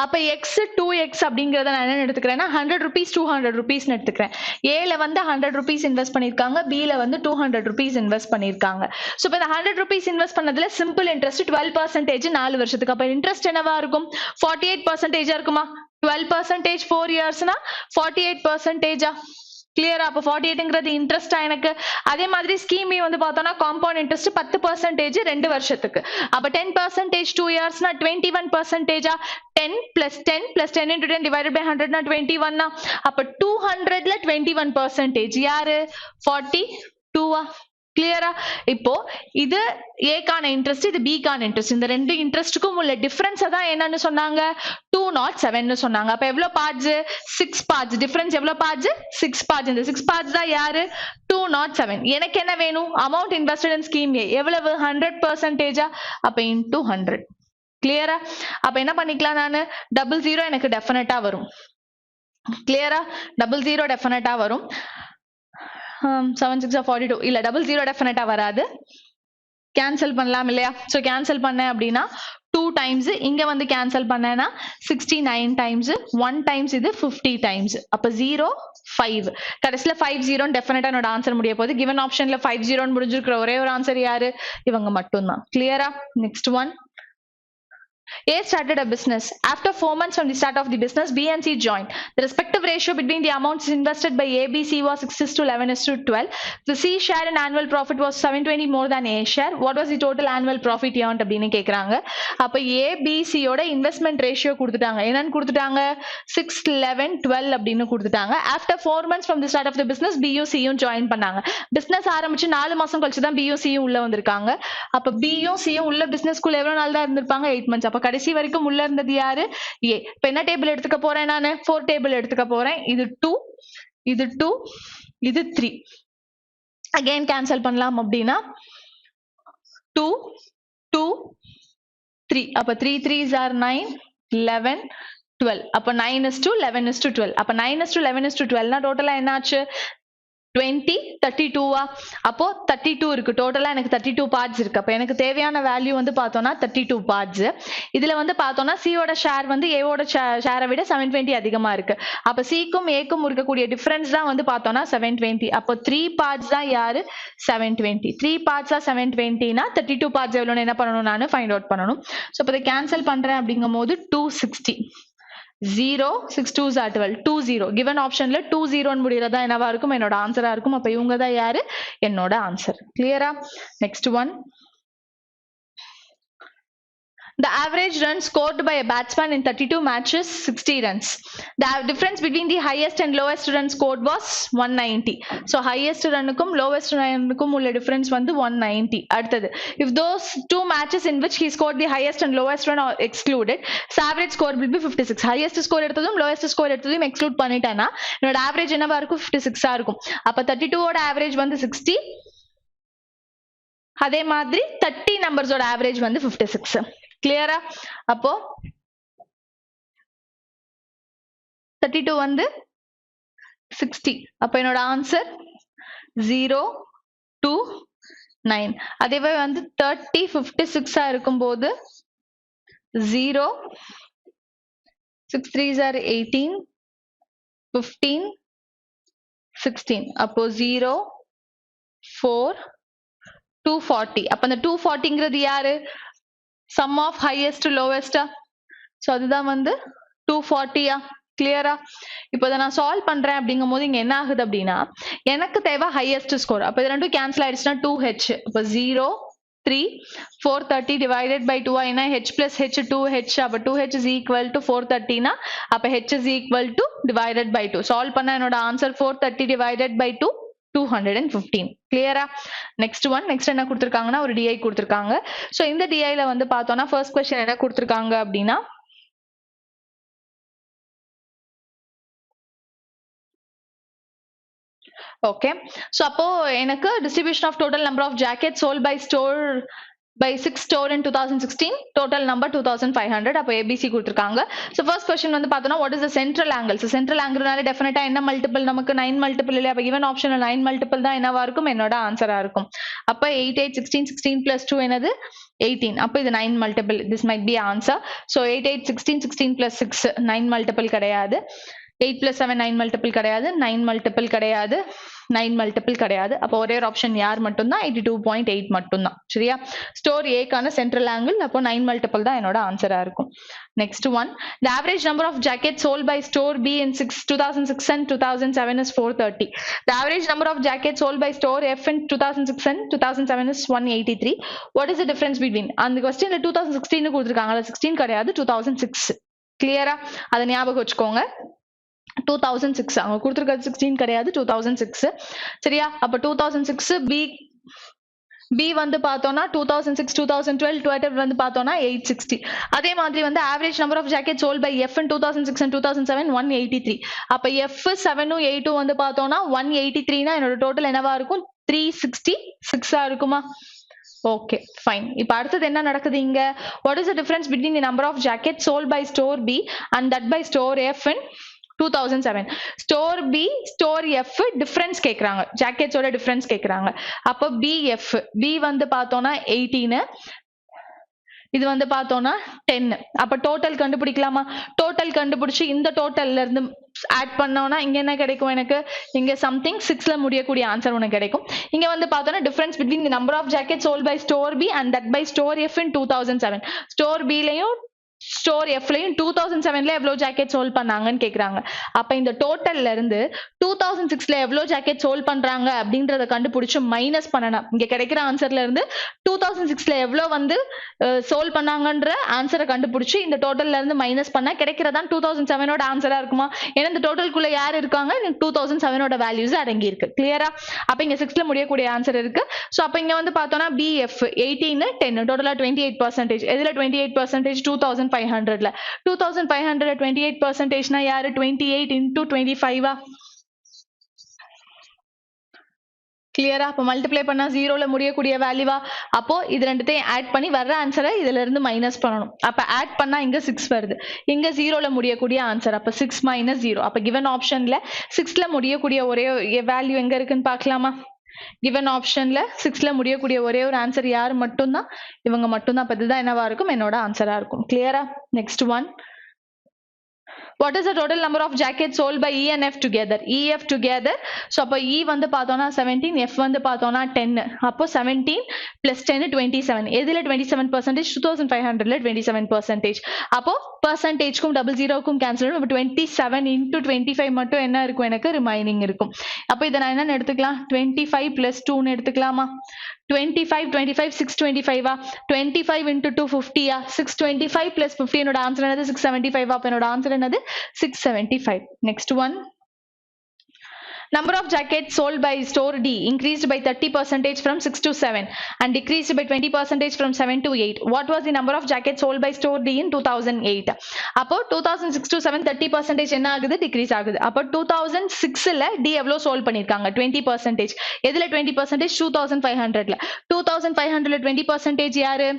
அப்போ X 2x அப்படிங்கிறத நான் என்ன எடுத்துக்கிறேன்னா 100 rupees 200 rupees எடுத்துக்கிறேன். ஏல வந்து 100 rupees invest பண்ணியிருக்காங்க, பியில் வந்து 200 rupees இன்வெஸ்ட் பண்ணியிருக்காங்க. ஸோ இப்போ இந்த 100 rupees இன்வெஸ்ட் பண்ணதுல சிம்பிள் இன்ட்ரெஸ்ட் 12% 4 வருஷத்துக்கு. அப்போ இன்ட்ரெஸ்ட் என்னவா இருக்கும்? 48% இருக்குமா? 12% 4 yearsனா 48%. கிளியரா? அப்ப 48ங்கிறது இன்ட்ரெஸ்டா எனக்கு. அதே மாதிரி ஸ்கீம் வந்து பார்த்தோம்னா காம்பவுண்ட் இன்ட்ரெஸ்ட் 10% 2 வருஷத்துக்கு. அப்ப 10% 2 இயர்ஸ்னா 21%. 10 plus 10 plus 10 into 10 divided by 100 னா 21. அப்ப 200ல 21%. யாரு? 42. கிளியரா? இப்போ இது ஏக்கான இன்ட்ரெஸ்ட், இது பிக்கான இன்ட்ரெஸ்ட். இந்த ரெண்டு இன்ட்ரெஸ்ட்டுக்கும் உள்ள டிஃபரன்ஸ் தான் என்னன்னு சொன்னாங்க? 207 சொன்னாங்க. அப்ப எவ்வளவு பார்ட்ஸ்? 6 பார்ட்ஸ். டிஃபரன்ஸ் எவ்வளவு பார்ட்ஸ்? 6 பார்ட்ஸ். இந்த 6 பார்ட்ஸ் தான் யாரு? 207. எனக்கு என்ன வேணும்? அமௌண்ட் இன்வெஸ்டட் இன் ஸ்கீம் ஏ எவ்வளவு? 100%. அப்ப இன்டூ 100. கிளியரா? அப்ப என்ன பண்ணிக்கலாம்? நானு 00 எனக்கு டெஃபினட்டா வரும். கிளியரா? 00 டெஃபினட்டா வரும். 7 6 42 இல்ல 00 டெஃபினட்டா வராது. கேன்சல் பண்ணலாம் இல்லையா? சோ கேன்சல் பண்ணேன் அப்படின்னா 2 டைம்ஸ், இங்க வந்து கேன்சல் பண்ணேன்னா 69 டைம்ஸ், 1 டைம்ஸ் இது 50 டைம்ஸ். அப்ப 0 5 கடைசில 50 டெஃபினட்டா என்னோட ஆன்சர் முடிய போகுது. கிவன் ஆப்ஷன்ல 50 முடிஞ்சிருக்கிற ஒரே ஒரு ஆன்சர் யாரு? இவங்க மட்டும்தான். கிளியரா? Next one. A started a business. After 4 months from the start of the business, B and C joined. The respective ratio between the amounts invested by A, B, C was 6:11:12. The C share in annual profit was 720 more than A share. What was the total annual profit earned அப்படின்னு கேக்குறாங்க. அப்ப A, B, C யோட investment ratio கொடுத்துட்டாங்க. என்னன்னு கொடுத்துட்டாங்க? 6:11:12 அப்படின்னு கொடுத்துட்டாங்க. After 4 months from the start of the business, B யும் C யும் join பண்ணாங்க. பிசினஸ் ஆரம்பிச்சு 4 மாசம் கழிச்சு தான் B யும் C யும் உள்ள வந்திருக்காங்க. அப்ப B யும் C யும் உள்ள பிசினஸ்க்குள்ள எவ்வளவு நாள் தான் இருந்திருப்பாங்க? 8 months. அப்ப கடைசி வரைக்கும் உள்ள இருந்தது யாரு? ஏ. இப்ப என்ன டேபிள் எடுத்துக்க போறேன்? நானு 4 டேபிள் எடுத்துக்க போறேன். இது 2, இது 2, இது 3. அகைன் கேன்சல் பண்ணலாம் அப்படின்னா 2 2 3. அப்ப 3 3s are 9 11 12. அப்ப 9:11:12. அப்ப 9:11:12னா டோட்டலா என்ன ஆச்சு? 20 32. அப்போ 32 இருக்கு. டோட்டலா எனக்கு 32 பார்ட்ஸ் இருக்கு. அப்ப எனக்கு தேவையான வேல்யூ வந்து பார்த்தோம்னா 32 பார்ட்ஸ். இதுல வந்து பார்த்தோம்னா சியோட ஷேர் வந்து ஏவோட ஷேரை விட 720 அதிகமா இருக்கு. அப்ப சிக்கும் ஏக்கும் இருக்கக்கூடிய டிஃபரன்ஸ் தான் வந்து பார்த்தோம்னா 720. அப்போ 3 பார்ட்ஸ் தான் யாரு? 720. 3 பார்ட்ஸா 720னா 32 பார்ட்ஸ் எவ்வளோன்னு என்ன பண்ணணும்? நான் ஃபைண்ட் அவுட் பண்ணணும். ஸோ இப்போ இதை கேன்சல் பண்றேன் அப்படிங்கும் போது 260. 0 6 2s are 12. 20. given optionல 20 முடியறதா என்னவா இருக்கும்? என்னோட ஆன்சரா இருக்கும். அப்ப இவங்க தான் யாரு? என்னோட ஆன்சர். கிளியரா? Next one. The average run scored by a batsman in 32 matches 60 runs. The difference between the highest and lowest run scored was 190. So highest runனுக்கும் lowest runனுக்கும் உள்ள difference வந்து 190. அடுத்தது, if those two matches in which he scored the highest and lowest run are excluded, his average score will be 56. highest score எடுத்ததும் lowest score எடுத்ததும் exclude பண்ணிட்டேன்னா என்னோட average என்னவா இருக்கும்? 56 இருக்கும். அப்ப 32 ஓட average வந்து 60. அதே மாதிரி 30 நம்பர்ஸோட average வந்து 56. கிளியரா? அப்போ 32 வந்து 60. அப்ப என்னோட ஆன்சர் 0 2 9. அதேவே வந்து 30 56 இருக்கும்போது 0 6 3s are 18 15 16. அப்போ 0 4 240. அப்ப அந்த 240ங்கிறது யாரு? sum of highest to lowest. so அதுதான் வந்து 240. கிளியரா? இப்போ இத நான் சால்வ் பண்றேன் அப்படிங்கும்போது இங்க என்ன ஆகுது அப்படின்னா எனக்கு தேவை ஹையஸ்ட் ஸ்கோர். அப்ப இது ரெண்டும் கேன்சல் ஆயிடுச்சுன்னா 2h. அப்ப 0 3 430 divided by 2 ஆயினா h plus h 2h. அப்ப 2h is equal to 430 னா அப்ப h is equal to divided by 2. Solve பண்ணா என்னோட ஆன்சர் 430 divided by 2 215. கிளியரா? Next one. நெக்ஸ்ட் என்ன கொடுத்திருக்காங்கன்னா ஒரு DI கொடுத்திருக்காங்க. சோ இந்த DI ல வந்து பார்த்தோம்னா ஃபர்ஸ்ட் क्वेश्चन என்ன கொடுத்திருக்காங்க அப்படின்னா okay, so அப்போ எனக்கு distribution of total number of jackets sold by 6 store in 2016, total number 2500. அப்போ ABC கொடுத்திருக்காங்க. so first question வந்து பார்த்தோம்னா what is the central angle? so central angle நால டெஃபினட்டா என்ன மல்டிபிள் நமக்கு 9 மல்டிபிள் இல்லையா? அப்ப given option 9 மல்டிபிள் தான் என்னவா இருக்கும்? என்னோட ஆன்சரா இருக்கும். அப்ப 8 8 16 16 plus 2 என்னது 18. அப்ப இது 9 multiple. this might be answer. so 8 8 16 16 plus 6 9 multiple கிடையாது. 8 plus 7 9 மல்டிபிள் கிடையாது. 9 மல்டிபிள் கிடையாது. 9 மல்டிபிள் கிடையாது. அப்போ ஒரே ஒரு ஆப்ஷன் யார் மட்டும் தான்? 82.8 மட்டும் தான். சரியா? ஸ்டோர் A கான சென்ட்ரல் ஆங்கிள் அப்போ 9 மல்டிபிள் தான் என்னோட ஆன்சரா இருக்கும். Next one. The average number of jackets sold by store B in 2006 and 2007 is 430. The average number of jackets sold by store F in 2006 and 2007 is 183. What is the difference between? அந்த क्वेश्चनல 2016 கொடுத்திருக்காங்க. 16 கிடையாது 2006. கிளியரா? அத ஞாபகம் வச்சுக்கோங்க. 2006 அவங்க கொடுத்திருக்கிறது 16 கிடையாது 2006. சரியா? அப்ப 2006 B வந்து பார்த்தோம்னா 2006 2012 total வந்து பார்த்தோம்னா 860. அதே மாதிரி வந்து average number of jackets sold by F in 2006 and 2007 183. அப்ப F 7 8 வந்து பார்த்தோம்னா 183 னா என்னோட டோட்டல் என்னவா இருக்கும்? 366 ஆ இருக்குமா? Okay fine. இப்போ அடுத்தது என்ன நடக்குது இங்க? what is the difference between the number of jackets sold by store B and that by store F in 2007? Store B store F difference கேக்குறாங்க. ஜாக்கெட்ஸோட டிஃபரன்ஸ் கேக்குறாங்க. அப்ப BF B வந்து பார்த்தோம்னா 18, இது வந்து பார்த்தோம்னா 10. அப்ப டோட்டல் கண்டுபிடிக்கலாமா? டோட்டல் கண்டுபிடிச்சு இந்த டோட்டல்ல இருந்து ஆட் பண்ணோம்னா இங்க என்ன கிடைக்கும் எனக்கு? இங்க சம்திங் 6ல முடியக்கூடிய ஆன்சர் உனக்கு கிடைக்கும். இங்க வந்து பார்த்தோம்னா difference between the number of jacket sold by store B and that by store F in 2007. Store B லயும் ஸ்டோர் எஃப்லயும் 2007ல எவ்வளவு ஜாக்கெட் சோல்ட் பண்ணாங்கன்னு கேக்குறாங்க. அப்ப இந்த டோட்டல்ல இருந்து 2006ல எவ்வளவு ஜாக்கெட் சோல்ட் பண்றாங்க அப்படின்றத கண்டுபிடிச்சு மைனஸ் பண்ணணும். இங்க கிடைக்கிற ஆன்சர்ல இருந்து 2006ல எவ்வளவு வந்து சோல்ட் பண்ணாங்கன்ற ஆன்சரை கண்டுபிடிச்சு இந்த டோட்டல்ல இருந்து மைனஸ் பண்ணா கிடைக்கிறதா 2007ஓட ஆன்சரா இருக்குமா? ஏன்னா இந்த டோட்டலுக்குள்ள யார் இருக்காங்க? 2007ஓட வேல்யூஸ் அடங்கி இருக்கு. கிளியரா? அப்ப இங்க 6ல முடியக்கூடிய ஆன்சர் இருக்கு. சோ அப்ப இங்க வந்து பார்த்தோம்னா BF 18 10 டோட்டலா 28%. எதுல 28%? 2500ல 2500 28% னா யாரு? 28 into 25 கிளியரா? அப்ப மல்டிப்ளை பண்ணா 0ல முடியக்கூடிய வேல்யூவா? அப்போ இது ரெண்டுத்தையும் ஆட் பண்ணி வர்ற ஆன்சரை இதுல இருந்து மைனஸ் பண்ணணும். அப்ப ஆட் பண்ணா இங்க 6 வருது. இங்க 0ல முடியக்கூடிய ஆன்சர். அப்ப 6 minus 0. அப்ப given ஆப்ஷன்ல 6ல முடியக்கூடிய ஒரே வேல்யூ எங்க இருக்குன்னு பார்க்கலாமா? given ஆப்ஷன்ல 6ல முடியக்கூடிய ஒரே ஒரு ஆன்சர் யார் மட்டும்தான்? இவங்க மட்டும்தான். அப்ப இதுதான் என்னவா இருக்கும்? என்னோட ஆன்சரா இருக்கும். கிளியரா? Next one. What is the total number of jackets sold by E and F together? EF together. So அப்போ E வந்து பார்த்தோம்னா 17, F வந்து பார்த்தோம்னா 10. அப்போ 17 plus 10 27. எதுல 27%? 2500ல 27%. அப்போ percentageக்கும் 00க்கும் கேன்சல் ஆகும். 27 into 25 மட்டும் என்ன இருக்கும்? எனக்கு ரிமைனிங் இருக்கும். அப்போ இதை நான் என்னன்னு எடுத்துக்கலாம்? 25 plus 2ன்னு எடுத்துக்கலாமா? 25 25 625 25 into 2 50 625 plus 50 என்னோட ஆன்சர் என்னது? 675. அப்ப என்னோட ஆன்சர் என்னது? 675. next one. Number of jackets sold by store D increased by 30% from 6 to 7 and decreased by 20% from 7 to 8. What was the number of jackets sold by store D in 2008? அப்போ 2006 to 7 30% என்ன ஆகுது? Degrees ஆகுது. அப்போ 2006ல D எவ்வளவு sold பண்ணிருக்காங்க? 20%. எதுல 20%? 2500ல. 2500ல 20% யாரு?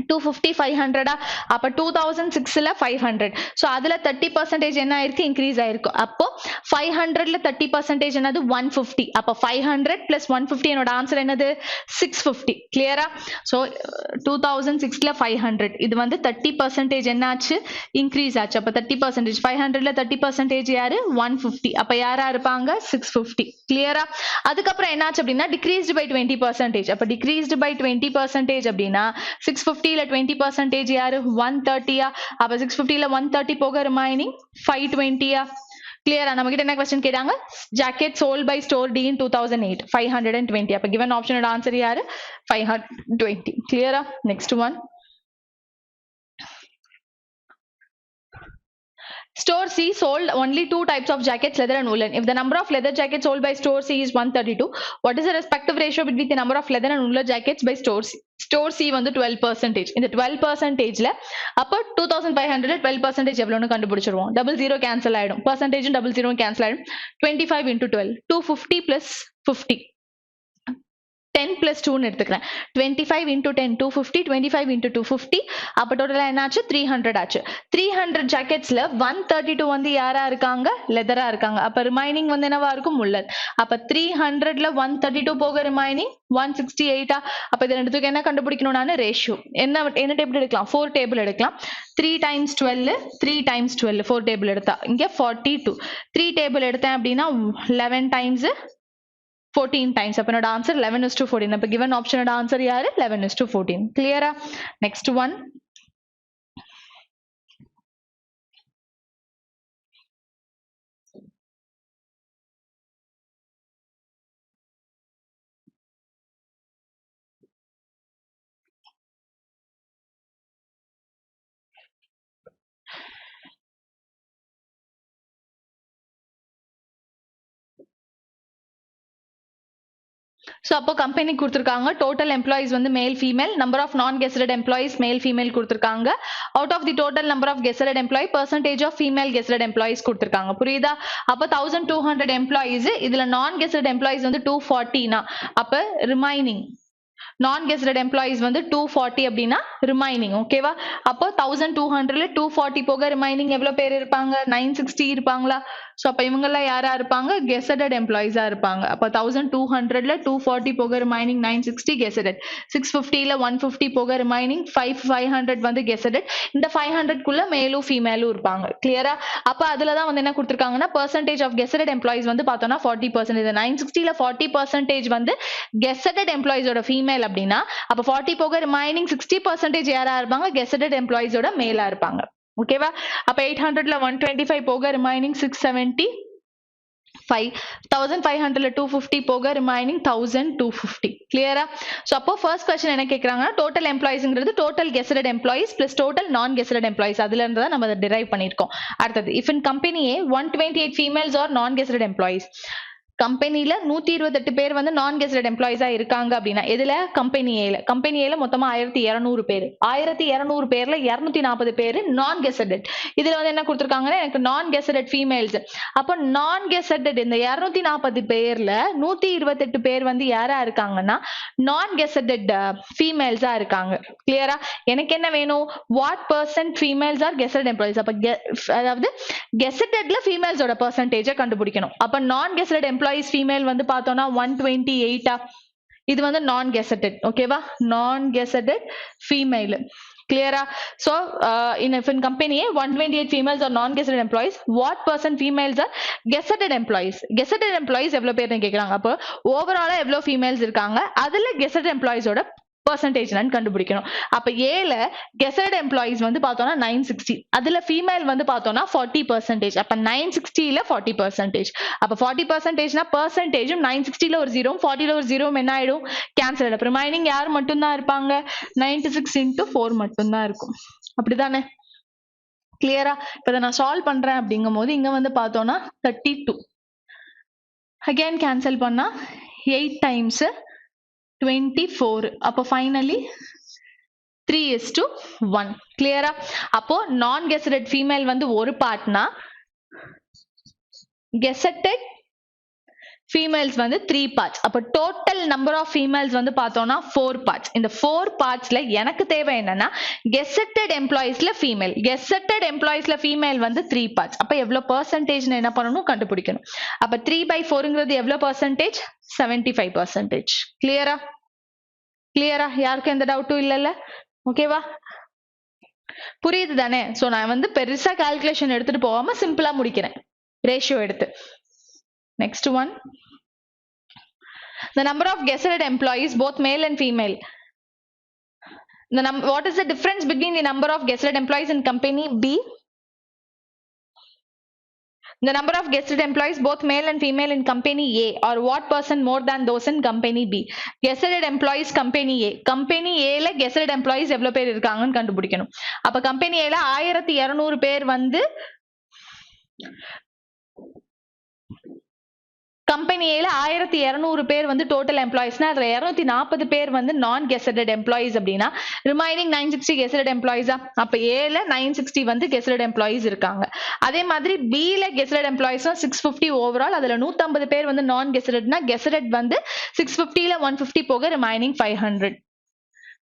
250 500 அப்ப 2006ல 500. சோ அதுல 30% என்ன ஆயிருக்கு? இன்க்ரீஸ் ஆயிருக்கு. அப்போ 500ல 30% என்னது? 150. அப்ப 500 plus 150 என்னோட ஆன்சர் என்னது? 650. கிளியரா? சோ 2006ல 500. இது வந்து 30% என்னாச்சு? இன்க்ரீஸ் ஆச்சு. அப்ப 30% 500ல 30% யாரு? 150. அப்ப யாரா இருப்பாங்க? 650. கிளியரா? அதுக்கப்புறம் என்னாச்சு அப்படின்னா decreased by 20%. அப்ப decreased by 20% அப்படின்னா 650 650 20% யாரு 130 அப்ப 650 130 போக ரிமைனிங் 520 clear நம்ம கிட்ட என்ன क्वेश्चन கேட்டாங்க jacket sold by store D in 2008 520 அப்ப given option ஓட ஆன்சர் யாரு 520 clear next one Store C sold only 2 types of jackets, leather and woolen. If the number of leather jackets sold by Store C is 132, what is the respective ratio between the number of leather and woolen jackets by Store C? Store C வந்து 12%. இந்த 12%ல அப்ப 2500 12% எவ்வளவுன்னு கண்டுபிடிச்சிருவோம். Double zero cancel ஆயிடும். percentage double zero cancel ஆயிடும். 25 into 12 250 plus 50 10 plus 2 எடுத்துக்கிறேன் 25 into 10 250 25 into 250 அப்ப டோட்டலா என்னாச்சு 300 ஆச்சு 300 ஜாக்கெட்ஸ்ல 132 வந்து யாரா இருக்காங்க லெதரா இருக்காங்க அப்ப ரிமைனிங் வந்து என்னவா இருக்கும் முல்லர் அப்ப 300ல 132 போக ரிமைனிங் 168 அப்ப இது ரெண்டுத்துக்கு என்ன கண்டுபிடிக்கணும் நான் ரேஷியோ என்ன டேபிள் எடுக்கலாம் 4 டேபிள் எடுக்கலாம் 3 times 12 3 times 12 4 டேபிள் எடுத்தா இங்க 42 3 டேபிள் எடுத்தேன் அப்படின்னா 11 times 14 times அப்ப என்னோட ஆன்சர் 11:14 அப்ப given option ஓட ஆன்சர் யாரு 11:14 clear next one So அப்போ கம்பெனி கொடுத்திருக்காங்க total employees வந்து male female number of non gazetted employees male female கொடுத்திருக்காங்க out of the total number of gazetted employee percentage of female gazetted employees கொடுத்திருக்காங்க புரியுதா அப்ப 1200 employees இதுல non gazetted employees வந்து 240 னா அப்ப remaining non gazetted employees வந்து 240 அப்படினா remaining ஓகேவா அப்போ 1200ல 240 போக remaining எவ்வளவு பேர் இருப்பாங்க 960 இருப்பாங்களா சோ அப்ப இவங்க எல்லாம் யாரா இருப்பாங்க gazetted employees ஆ இருப்பாங்க அப்ப 1200ல 240 போக remaining 960 gazetted 650ல 150 போக remaining 500 வந்து gazetted இந்த 500 குள்ள மேலும் ஃபீமேலும் இருப்பாங்க கிளியரா அப்ப அதுல தான் வந்து என்ன கொடுத்திருக்காங்கன்னா percentage of gazetted employees வந்து பார்த்தோம்னா 40% இது 960ல 40% வந்து gazetted employees ஓட ஃபீமேல் அப்படினா அப்ப 40 போக remaining 60% யாரா இருப்பாங்க gazetted employees ஓட மேலா இருப்பாங்க ஓகேவா அப்ப 800ல 125 போக remaining 670 1500ல 250 போக remaining 1250 clear so அப்போ first question என்ன கேக்குறாங்கன்னா total employeesங்கிறது total gazetted employees plus total non gazetted employees அதுல இருந்து தான் நம்ம அதை derive பண்ணிருக்கோம் அடுத்து if in company A 128 females or non gazetted employees கம்பெனில 128 பேர் வந்து நான் கெஸ்டட் எம்ப்ளாயிஸா இருக்காங்க அப்படின்னா எதுல கம்பெனி ஏல மொத்தமா 1200 பேர் 1200 பேர்ல 240 பேர் நான் கெஸ்டட் இதுல வந்து என்ன கொடுத்திருக்காங்கன்னா எனக்கு நான் கெஸ்டட் ஃபீமேல்ஸ் அப்ப நான் கெஸ்டட் இந்த 240 பேர்ல 128 பேர் வந்து யாரா இருக்காங்கன்னா நான் கெஸ்டட் ஃபீமேல்ஸா இருக்காங்க கிளியரா எனக்கு என்ன வேணும் what percent females R gazetted employees அப்ப அதாவது கெஸ்டட்ல ஃபீமேல்ஸோட பெர்சன்டேஜை கண்டுபிடிக்கணும் அப்ப நான் கெஸ்டட் எம்ப்ளாயிஸ் female வந்து பார்த்தோம்னா 128 இது வந்து non gazetted ஓகேவா non gazetted female clear so in company 128 females are non gazetted employees what percent females are gazetted employees எவ்வளவு பேர்னு கேக்குறாங்க அப்ப ஓவராலா எவ்வளவு females இருக்காங்க அதுல gazetted employees ஓட percentage நான் கண்டுபிடிக்கணும் அப்ப ஏல gazetted employees வந்து பார்த்தோம்னா 960 அதுல female வந்து பார்த்தோம்னா 40% அப்ப 960ல 40% அப்ப 40% னா percentage 960ல ஒரு 0 40ல ஒரு 0 என்ன ஆயிடும் கேன்சல் ஆயிடும் ரிமைனிங் யார் மட்டும் தான் இருப்பாங்க 96 into 4 மட்டும் தான் இருக்கும் அப்படிதானே கிளியரா இப்ப இத நான் சால்வ் பண்றேன் அப்படிங்கும்போது இங்க வந்து பார்த்தோம்னா 32 அகைன் கேன்சல் பண்ணா 8 times 24 அப்போ finally 3:1 clear அப்போ non gazetted female வந்து ஒரு பார்ட்னா gazetted females வந்து 3 parts அப்ப total number of females வந்து பார்த்தோம்னா 4 parts இந்த 4 partsல எனக்கு தேவை என்னன்னா gazetted employeesல female வந்து 3 parts அப்ப எவ்வளவு percentage என்ன பண்ணனும் கண்டுபிடிக்கணும் அப்ப 3/4ங்கிறது எவ்வளவு percentage 75% clear யாருக்கு எந்த டவுட்டும் இல்லல்ல ஓகேவா புரியுது தானே சோ நான் வந்து பெருசா கால்குலேஷன் எடுத்துட்டு போகாம சிம்பிளா முடிக்கிறேன் ரேஷியோ எடுத்து next one the number of gazetted employees both male and female what is the difference between the number of gazetted employees in company B? The number of gazetted employees, both male and female in company A, or what person more than those in company B? Gazetted employees company A. Company A ல gazetted employees எவ்வளவு பேர் இருக்காங்கன்னு கண்டுபிடிக்கணும். அப்ப company A ல 1200 பேர் வந்து company ஏல 1200 பேர் வந்து டோட்டல் எம்ப்ளாயிஸ்னா அதுல 240 பேர் வந்து நான் கெசட்டட் எம்ப்ளாயிஸ் அப்படின்னா ரிமைனிங் 960 கெசட்டட் எம்ப்ளாயிஸா அப்ப ஏல 960 வந்து கெசட்டட் எம்ப்ளாயிஸ் இருக்காங்க. அதே மாதிரி பில கெசட்டட் எம்ப்ளாயிஸ்னா 650 ஓவரால், அதுல 150 பேர் வந்து நான் கெசட்டட்னா கெசட்டட் வந்து 650ல 150 போக ரிமைனிங் 500.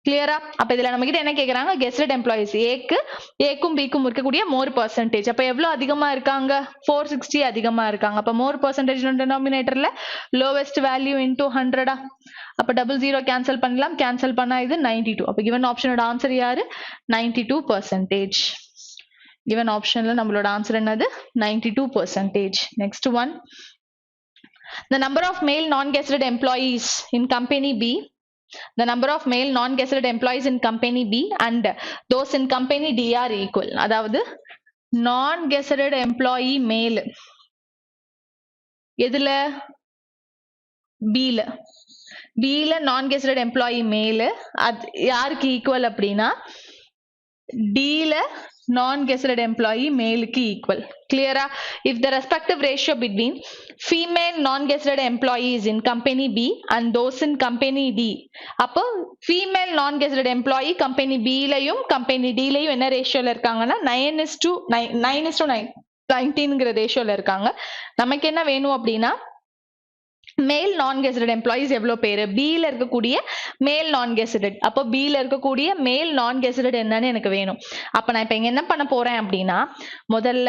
கிளியரா? அப்ப இதுல நம்ம கிட்ட என்ன கேக்குறாங்க, கெஸ்டட் எம்ப்ளாயிஸ் ஏக்கும் பிக்கும் இருக்கக்கூடிய மோர் பர்சன்டேஜ். அப்ப எவ்வளவு அதிகமா இருக்காங்க, 460 அதிகமா இருக்காங்க. அப்ப மோர் பர்சன்டேஜ் டினாமினேட்டர்ல லோவெஸ்ட் வேல்யூ இன்டூ 100. அப்ப 00 கேன்சல் பண்ணலாம், கேன்சல் பண்ணா இது 92. அப்ப given ஆப்ஷனோட ஆன்சர் யாரு, 92%. given ஆப்ஷன்ல நம்மளோட ஆன்சர் என்னது, 92%. next one, the number of male non-gazetted employees in company B, the number of male non-gazetted employees in company B and those in company D are equal. அதாவது non-gazetted employee male எதுல, B ல non-gazetted employee male அது யாருக்கு equal அப்படின்னா D ல non-gazetted employee male க்கு equal. Clear? If the respective ratio between female non-gazetted employees in company B and those in company D, அப்போ female non-gazetted employee company B லையும் company D லையும் என்ன ரேஷியோல இருக்காங்கன்னா 9:19ங்கிற ரேஷியோல இருக்காங்க. நமக்கு என்ன வேணும் அப்படின்னா மேல் நான் கெசட்டட் எம்ப்ளாயிஸ் எவ்வளவு பேரு, பில இருக்கக்கூடிய மேல் நான் கெசட்டட். அப்போ பில இருக்கக்கூடிய மேல் நான் கெசட்டட் என்னன்னு எனக்கு வேணும். அப்ப நான் இப்ப இங்க என்ன பண்ண போறேன் அப்படின்னா முதல்ல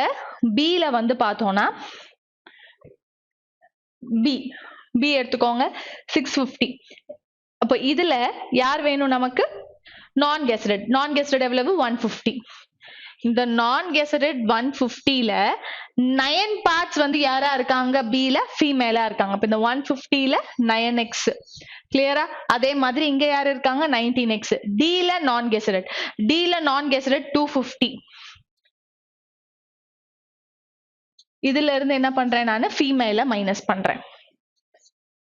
பில வந்து பார்த்தோம்னா பி எடுத்துக்கோங்க 650. அப்ப இதுல யார் வேணும் நமக்கு, நான் கெசட்டட் எவ்வளவு 150. இந்த நான் கெசட்டட் 150ல 9 பார்ட்ஸ் வந்து யாரா இருக்காங்க, பில ஃபீமேலா இருக்காங்க. அப்ப இந்த 150ல 9x. கிளியரா? அதே மாதிரி இங்க யாரு இருக்காங்க, 19x. டில நான் கெசட்டட் 250. இதுல இருந்து என்ன பண்றேன், நான் ஃபீமேல மைனஸ் பண்றேன்.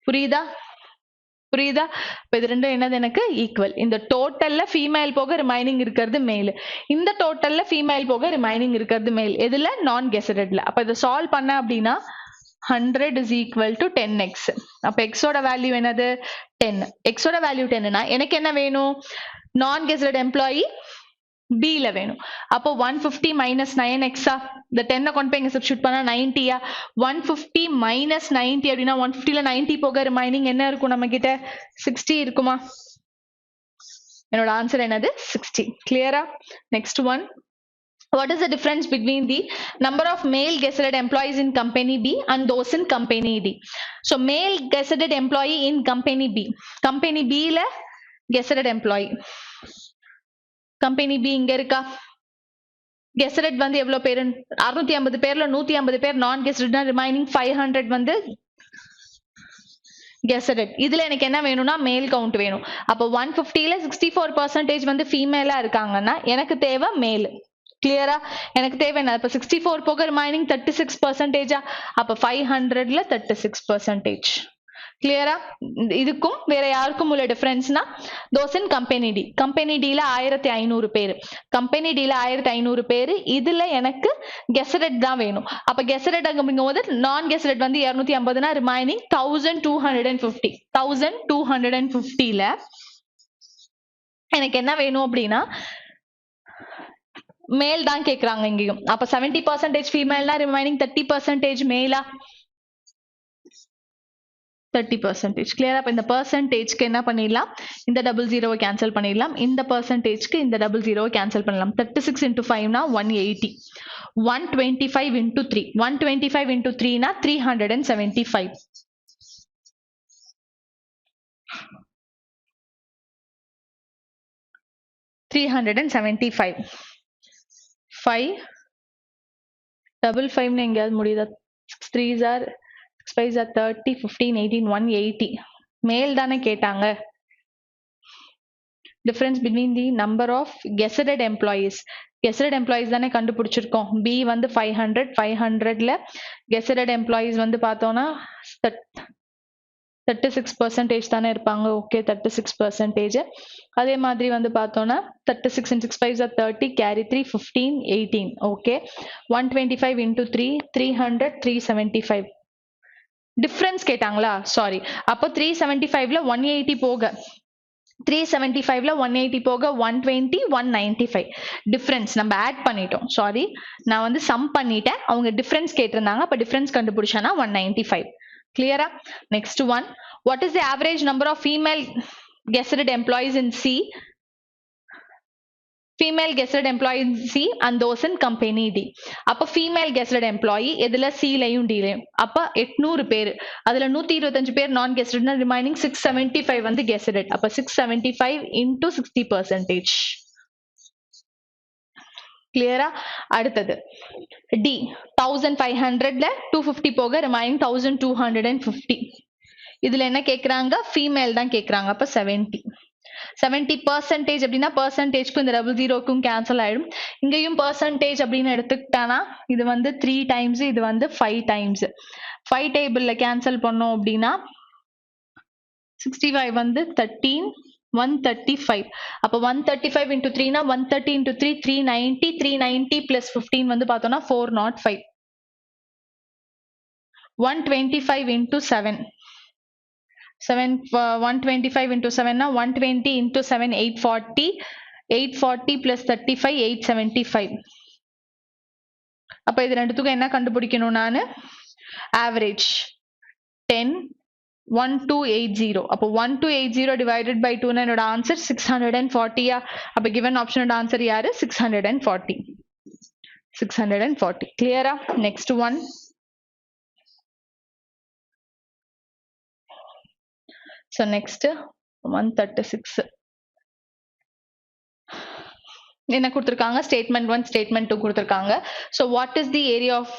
புரியுதா? இப்ப இது ரெண்டும் என்னது எனக்கு ஈக்குவல். இந்த டோட்டல்ல ஃபீமேல் போக ரிமைனிங் இருக்கிறது மேல், இந்த டோட்டல்ல ஃபீமேல் போக ரிமைனிங் இருக்கிறது மேல். எதுல, நான் கெசட்டட்ல. அப்ப இதை சால்வ் பண்ண அப்படின்னா 100 is equal to 10x. அப்ப x ஓட வேல்யூ என்னது, 10. x ஓட வேல்யூ 10னா எனக்கு என்ன வேணும், நான் கெசட்டட் எம்ப்ளாயி B ல வேணும். அப்போ 150 minus 9x, இந்த 10 கொண்டு போய் இங்க சப்ஸ்டிட்யூட் பண்ணா 90. 150 minus 90 அப்படின்னா 150ல 90 போக ரிமைனிங் என்ன இருக்கும் நம்ம கிட்ட, 60 இருக்குமா? என்னோட ஆன்சர் என்னது, 60. கிளியரா? Next one, what is the difference between the number of male gazetted employees in company B and those in company D? So male gazetted employee in company B ல gazetted employee, கம்பெனி பி இங்க இருக்கா, gazetted வந்து எவ்வளவு பேரு, 650 பேர்ல 150 பேர் நான் கெசட்டட்னா remaining 500 வந்து கெசட்டட். இதுல எனக்கு என்ன வேணும்னா மேல் கவுண்ட் வேணும். அப்ப 150ல 64% வந்து ஃபீமேலா இருக்காங்கன்னா எனக்கு தேவை மேல். கிளியரா? எனக்கு தேவை என்ன, இப்ப 64 போக ரிமைனிங் 36%. அப்ப 500ல 36%. கிளியரா? இதுக்கும் வேற யாருக்கும் உள்ள டிஃபரன்ஸ்னா those in company D. Company டில 1500 பேர், கம்பெனி டில 1500 பேர். இதுல எனக்கு கெசட்டட் தான் வேணும். அப்ப கெசட்டட் அப்படிங்கும்போது நான் கெசட்டட் வந்து 250னா ரிமைனிங் 1250. 1250ல எனக்கு என்ன வேணும் அப்படின்னா மேல் தான் கேக்குறாங்க இங்கேயும். அப்ப 70% ஃபீமேல்னா ரிமைனிங் 30% மேலா, 30%. கிளியரா? அப்ப இந்த பெர்சன்டேஜ்க்கு என்ன பண்ணிடலாம், இந்த 00 கேன்சல் பண்ணிடலாம், இந்த பெர்சன்டேஜ்க்கு இந்த 00 கேன்சல் பண்ணலாம். 36 into 5 னா 180. 125 into 3, 125 into 3 னா 375. 375. 5 55 னு எங்கயாவது முடியுதா, 6 3s are 6 5s are 30 15 18 180. மேல் தானே கேட்டாங்க. difference between the number of gazetted employees. Gazetted employees தானே கண்டுபிடிச்சிருக்கோம். B வந்து 500ல gazetted employees வந்து பார்த்தோம்னா 36% தானே இருப்பாங்க. ஓகே 36%. அதே மாதிரி வந்து பார்த்தோம்னா 36 and 6 5s are 30, carry 3, 15, 18. Okay 125 into 3, 300, 375. Difference கேட்டாங்களா? சாரி. அப்போ 375ல 180 போக 375ல 180 போக 120, 195 டிஃபரன்ஸ் நம்ம ஆட் பண்ணிட்டோம். சாரி, நான் வந்து சம் பண்ணிட்டேன். அவங்க டிஃபரன்ஸ் கேட்டிருந்தாங்க. அப்ப டிஃபரன்ஸ் கண்டுபிடிச்சானா 195. கிளியரா? Next one, what is the average number of female gazetted employees in C? Female gazetted employee in C and those in company D. அப்ப female gazetted employee எதுல C லயும் D லயும். அப்ப 800 பேர். அதுல 125 பேர் non gazetted, remaining 675 வந்து gazetted. அப்ப 675 into 60%. கிளியரா? அடுத்தது D 1500ல 250 போக remaining 1250. இதுல என்ன கேக்குறாங்க? ஃபீமேல் தான் கேக்குறாங்க. அப்ப 70% அப்படின்னா பெர்சன்டேஜ்க்கும் இந்த டபுள் ஜீரோக்கும் கேன்சல் ஆயிடும். இங்கேயும் பெர்சன்டேஜ் அப்படின்னு எடுத்துக்கிட்டானா இது வந்து 3 டைம்ஸ், இது வந்து 5 டைம்ஸ். 5 டேபிள்ல கேன்சல் பண்ணோம் அப்படின்னா 65 வந்து 13, 135. அப்ப 135 into 3 னா 130 into 3 390, 390 plus 15 வந்து பார்த்தோம்னா 405. 125 into 7 125 into 7 na 120 into 7 840, 840 plus 35 875. அப்ப இது ரெண்டுத்துக்கும் என்ன கண்டுபிடிக்கணும்? நானு ஆவரேஜ் 10 1280. அப்போ 1280 divided by 2 என்னோட ஆன்சர் 640. அப்ப given option ஆன்சர் யாரு? 640. 640. கிளியரா? நெக்ஸ்ட் ஒன், so next 136 என்ன கொடுத்திருக்காங்க? statement 1 statement 2 கொடுத்திருக்காங்க. so what is the area of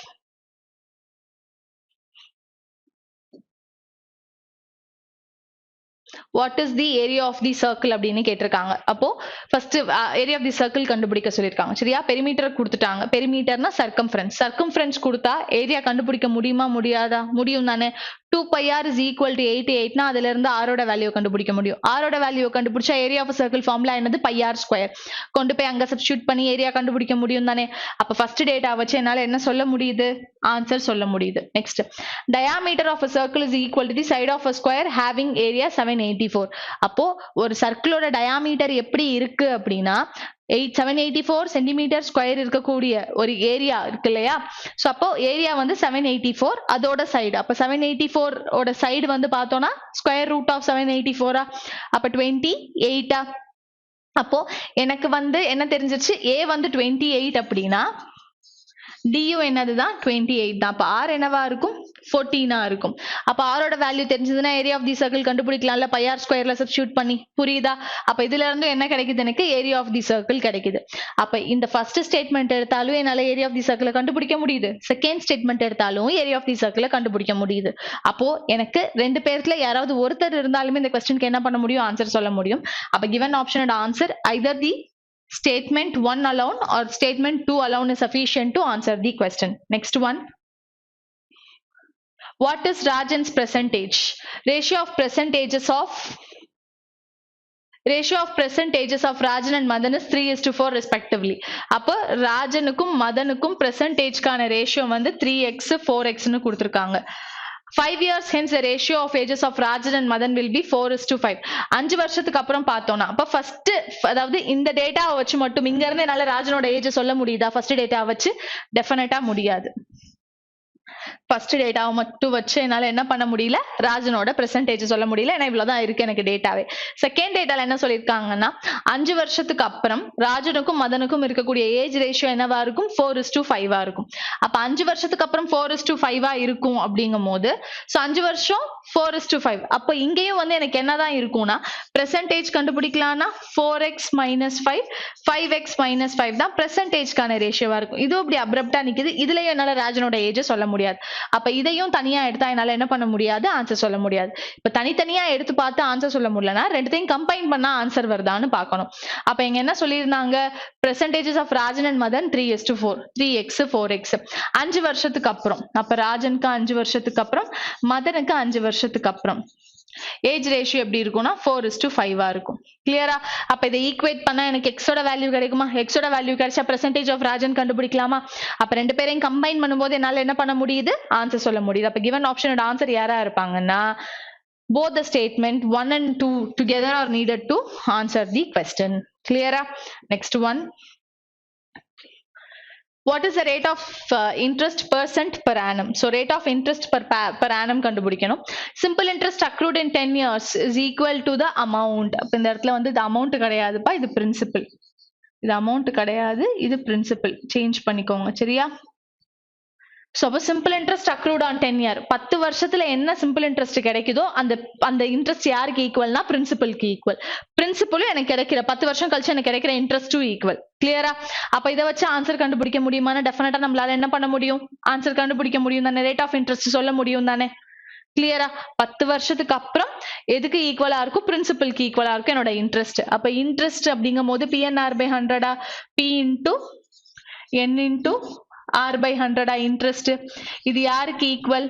what is the area of the circle அப்படின்னு கேட்டிருக்காங்க. அப்போ first area of the circle கண்டுபிடிக்க சொல்லியிருக்காங்க. சரியா? பெரிமீட்டர் கொடுத்துட்டாங்க. பெரிமீட்டர்னா சர்க்கம்ஃபரன்ஸ். சர்க்கம்ஃபரன்ஸ் கொடுத்தா ஏரியா கண்டுபிடிக்க முடியுமா? முடியாதா? முடியும் தானே. 2πr is equal to 88 னா அதுல இருந்து r ஓட வேல்யூ கண்டுபிடிக்க முடியும். r ஓட வேல்யூ கண்டுபிடிச்சா ஏரியா ஆஃப் சர்க்கிள் ஃபார்முலா என்னது? πr square. கொண்டு போய் அங்க சப்ஸ்டிட்யூட் பண்ணி ஏரியா கண்டுபிடிக்க முடியும் தானே. அப்ப ஃபர்ஸ்ட் டேட்டா வச்சு என்னால என்ன சொல்ல முடியுது? ஆன்சர் சொல்ல முடியுது. Next, diameter of a circle is equal to the side of a square having area 784. அப்போ ஒரு சர்க்கிளோட டயாமீட்டர் எப்படி இருக்கு அப்படின்னா 784 சென்டிமீட்டர் ஸ்கொயர் இருக்கக்கூடிய ஒரு ஏரியா இருக்கு இல்லையா? சோ அப்போ ஏரியா வந்து 784, அதோட சைடு. அப்ப 784 ஓட சைடு வந்து பார்த்தோம்னா ஸ்கொயர் ரூட் ஆஃப் 784. அப்ப 28. அப்போ எனக்கு வந்து என்ன தெரிஞ்சிச்சு? A வந்து 28 அப்படின்னா du என்னதுதான்? 28 தான். அப்ப r என்னவா இருக்கும்? 14 இருக்கும். அப்ப r ஓட வேல்யூ தெரிஞ்சதுன்னா ஏரியா ஆஃப் தி சர்க்கிள் கண்டுபிடிக்கலாம்ல πr ஸ்கொயர்ல சப்ஸ்டிட்யூட் பண்ணி. புரியுதா? அப்ப இதுல இருந்து என்ன கிடைக்குது? எனக்கு ஏரியா ஆஃப் தி சர்க்கிள் கிடைக்குது. அப்ப இந்த ஃபர்ஸ்ட் ஸ்டேட்மெண்ட் எடுத்தாலும் என்னால ஏரியா ஆஃப் தி சர்க்கிளை கண்டுபிடிக்க முடியுது. செகண்ட் ஸ்டேட்மெண்ட் எடுத்தாலும் ஏரியா ஆஃப் தி சர்க்கிளை கண்டுபிடிக்க முடியுது. அப்போ எனக்கு ரெண்டு பேர்ல யாராவது ஒருத்தர் இருந்தாலுமே இந்த क्वेश्चनக்கு என்ன பண்ண முடியும்? ஆன்சர் சொல்ல முடியும். அப்ப given option answer either the statement 1 alone or statement 2 alone is sufficient to answer the question. Next one, what is Rajan's percentage? Ratio of percentages of Rajan and Madan is 3:4 respectively. அப்ப ராஜனுக்கும் மதனுக்கும் percentageக்கான ratio வந்து 3x 4x னு கொடுத்திருக்காங்க. 5 years hence the ratio of ages of Rajan and Madan will be 4:5. 5 வருஷத்துக்கு அப்புறம் பார்த்தோம்னா அப்ப first, அதாவது இந்த டேட்டாவை வச்சு மட்டும் இங்க இருந்து என்னால ராஜனோட ஏஜ் சொல்ல முடியுதா? ஃபர்ஸ்ட் டேட்டாவை வச்சு டெஃபினட்டா முடியாது. ஃபர்ஸ்ட் டேட்டாவை மட்டும் வச்சு என்னால என்ன பண்ண முடியல? ராஜனோட பெர்சன்டேஜ் சொல்ல முடியல. ஏன்னா இவ்வளவுதான் இருக்கு எனக்கு டேட்டாவே. செகண்ட் டேட்டால என்ன சொல்லியிருக்காங்கன்னா 5 வருஷத்துக்கு அப்புறம் ராஜனுக்கும் மதனுக்கும் இருக்கக்கூடிய ஏஜ் ரேஷியோ என்னவா இருக்கும்? 4:5 இருக்கும். அப்ப 5 வருஷத்துக்கு அப்புறம் 4:5 இருக்கும் அப்படிங்கும் போது 5 வருஷம் 4:5. அப்ப இங்கேயும் வந்து எனக்கு என்னதான் இருக்கும்னா பெர்சன்டேஜ் கண்டுபிடிக்கலாம்னா 4x - 5 5x - 5 தான் பெர்சன்டேஜ்க்கான ரேஷியோவா இருக்கும். இது அப்படி அப்ரப்டா நிக்குது. இதுலயும் என்னால ராஜனோட ஏஜ் சொல்ல முடியாது. அப்ப இதையும் தனியா எடுத்தா என்னால என்ன பண்ண முடியாது, ஆன்சர் சொல்ல முடியாது. இப்ப தனித்தனியா எடுத்து பார்த்து ஆன்சர் சொல்ல முடியலன்னா ரெண்டுத்தையும் கம்பைன் பண்ணா ஆன்சர் வருதான்னு பார்க்கணும். அப்ப இங்க என்ன சொல்லியிருந்தாங்க, percentages of Rajan and Madan 3:4, 3x 4x 5 வருஷத்துக்கு அப்புறம். அப்ப ராஜனுக்கு 5 வருஷத்துக்கு அப்புறம், மதனுக்கு 5 வருஷத்துக்கு அப்புறம் ஏஜ் ரேஷியோ எப்படி இருக்கும்னா 4:5 இருக்கும். கிளியரா? அப்ப இதை ஈக்குவேட் பண்ணா எனக்கு எக்ஸோட வேல்யூ கிடைக்குமா? எக்ஸோட வேல்யூ கிடைச்சா பெர்சன்டேஜ் ஆஃப் ராஜன் கண்டுபிடிக்கலாமா? அப்ப ரெண்டு பேரையும் கம்பைன் பண்ணும்போது என்னால என்ன பண்ண முடியுது, ஆன்சர் சொல்ல முடியுது. அப்ப கிவன் ஆப்ஷனோட ஆன்சர் யாரா இருப்பாங்கன்னா, both the statement 1 and 2 together are needed to answer the question. Clear? Next one. What is the rate of interest percent per annum? So rate of interest per annum கண்டுபிடிக்கணும். Simple interest accrued in 10 years is equal to the amount. அப்ப இந்த இடத்துல வந்து இது amount கிடையாதுப்பா, இது principal. இது amount கிடையாது, இது principal. சேஞ்ச் பண்ணிக்கோங்க, சரியா? So simple interest accrued on 10 year. 10 வருஷத்துல என்ன simple interest கிடைக்குதோ அந்த interest யாருக்கு ஈக்குவல்னா பிரின்சிபலுக்கு ஈக்குவல். பிரின்சிபலும் எனக்கு கிடைக்கிற 10 வருஷம் கழிச்சு எனக்கு கிடைக்கிற இன்ட்ரெஸ்டும் ஈக்குவல். கிளியரா? அப்ப இதை வச்சு ஆன்சர் கண்டுபிடிக்க முடியுமானா டெஃபினட்டா நம்மளால என்ன பண்ண முடியும், ஆன்சர் கண்டுபிடிக்க முடியும் தானே, ரேட் ஆஃப் இன்ட்ரெஸ்ட் சொல்ல முடியும் தானே. கிளியரா? 10 வருஷத்துக்கு அப்புறம் எதுக்கு ஈக்குவலா இருக்கும், பிரின்சிபலுக்கு ஈக்குவலா இருக்கும் என்னோட இன்ட்ரெஸ்ட். அப்ப இன்ட்ரெஸ்ட் அப்படிங்கும் போது PNR/100 P into N into R/100 interest. இது யாருக்கு ஈக்குவல்,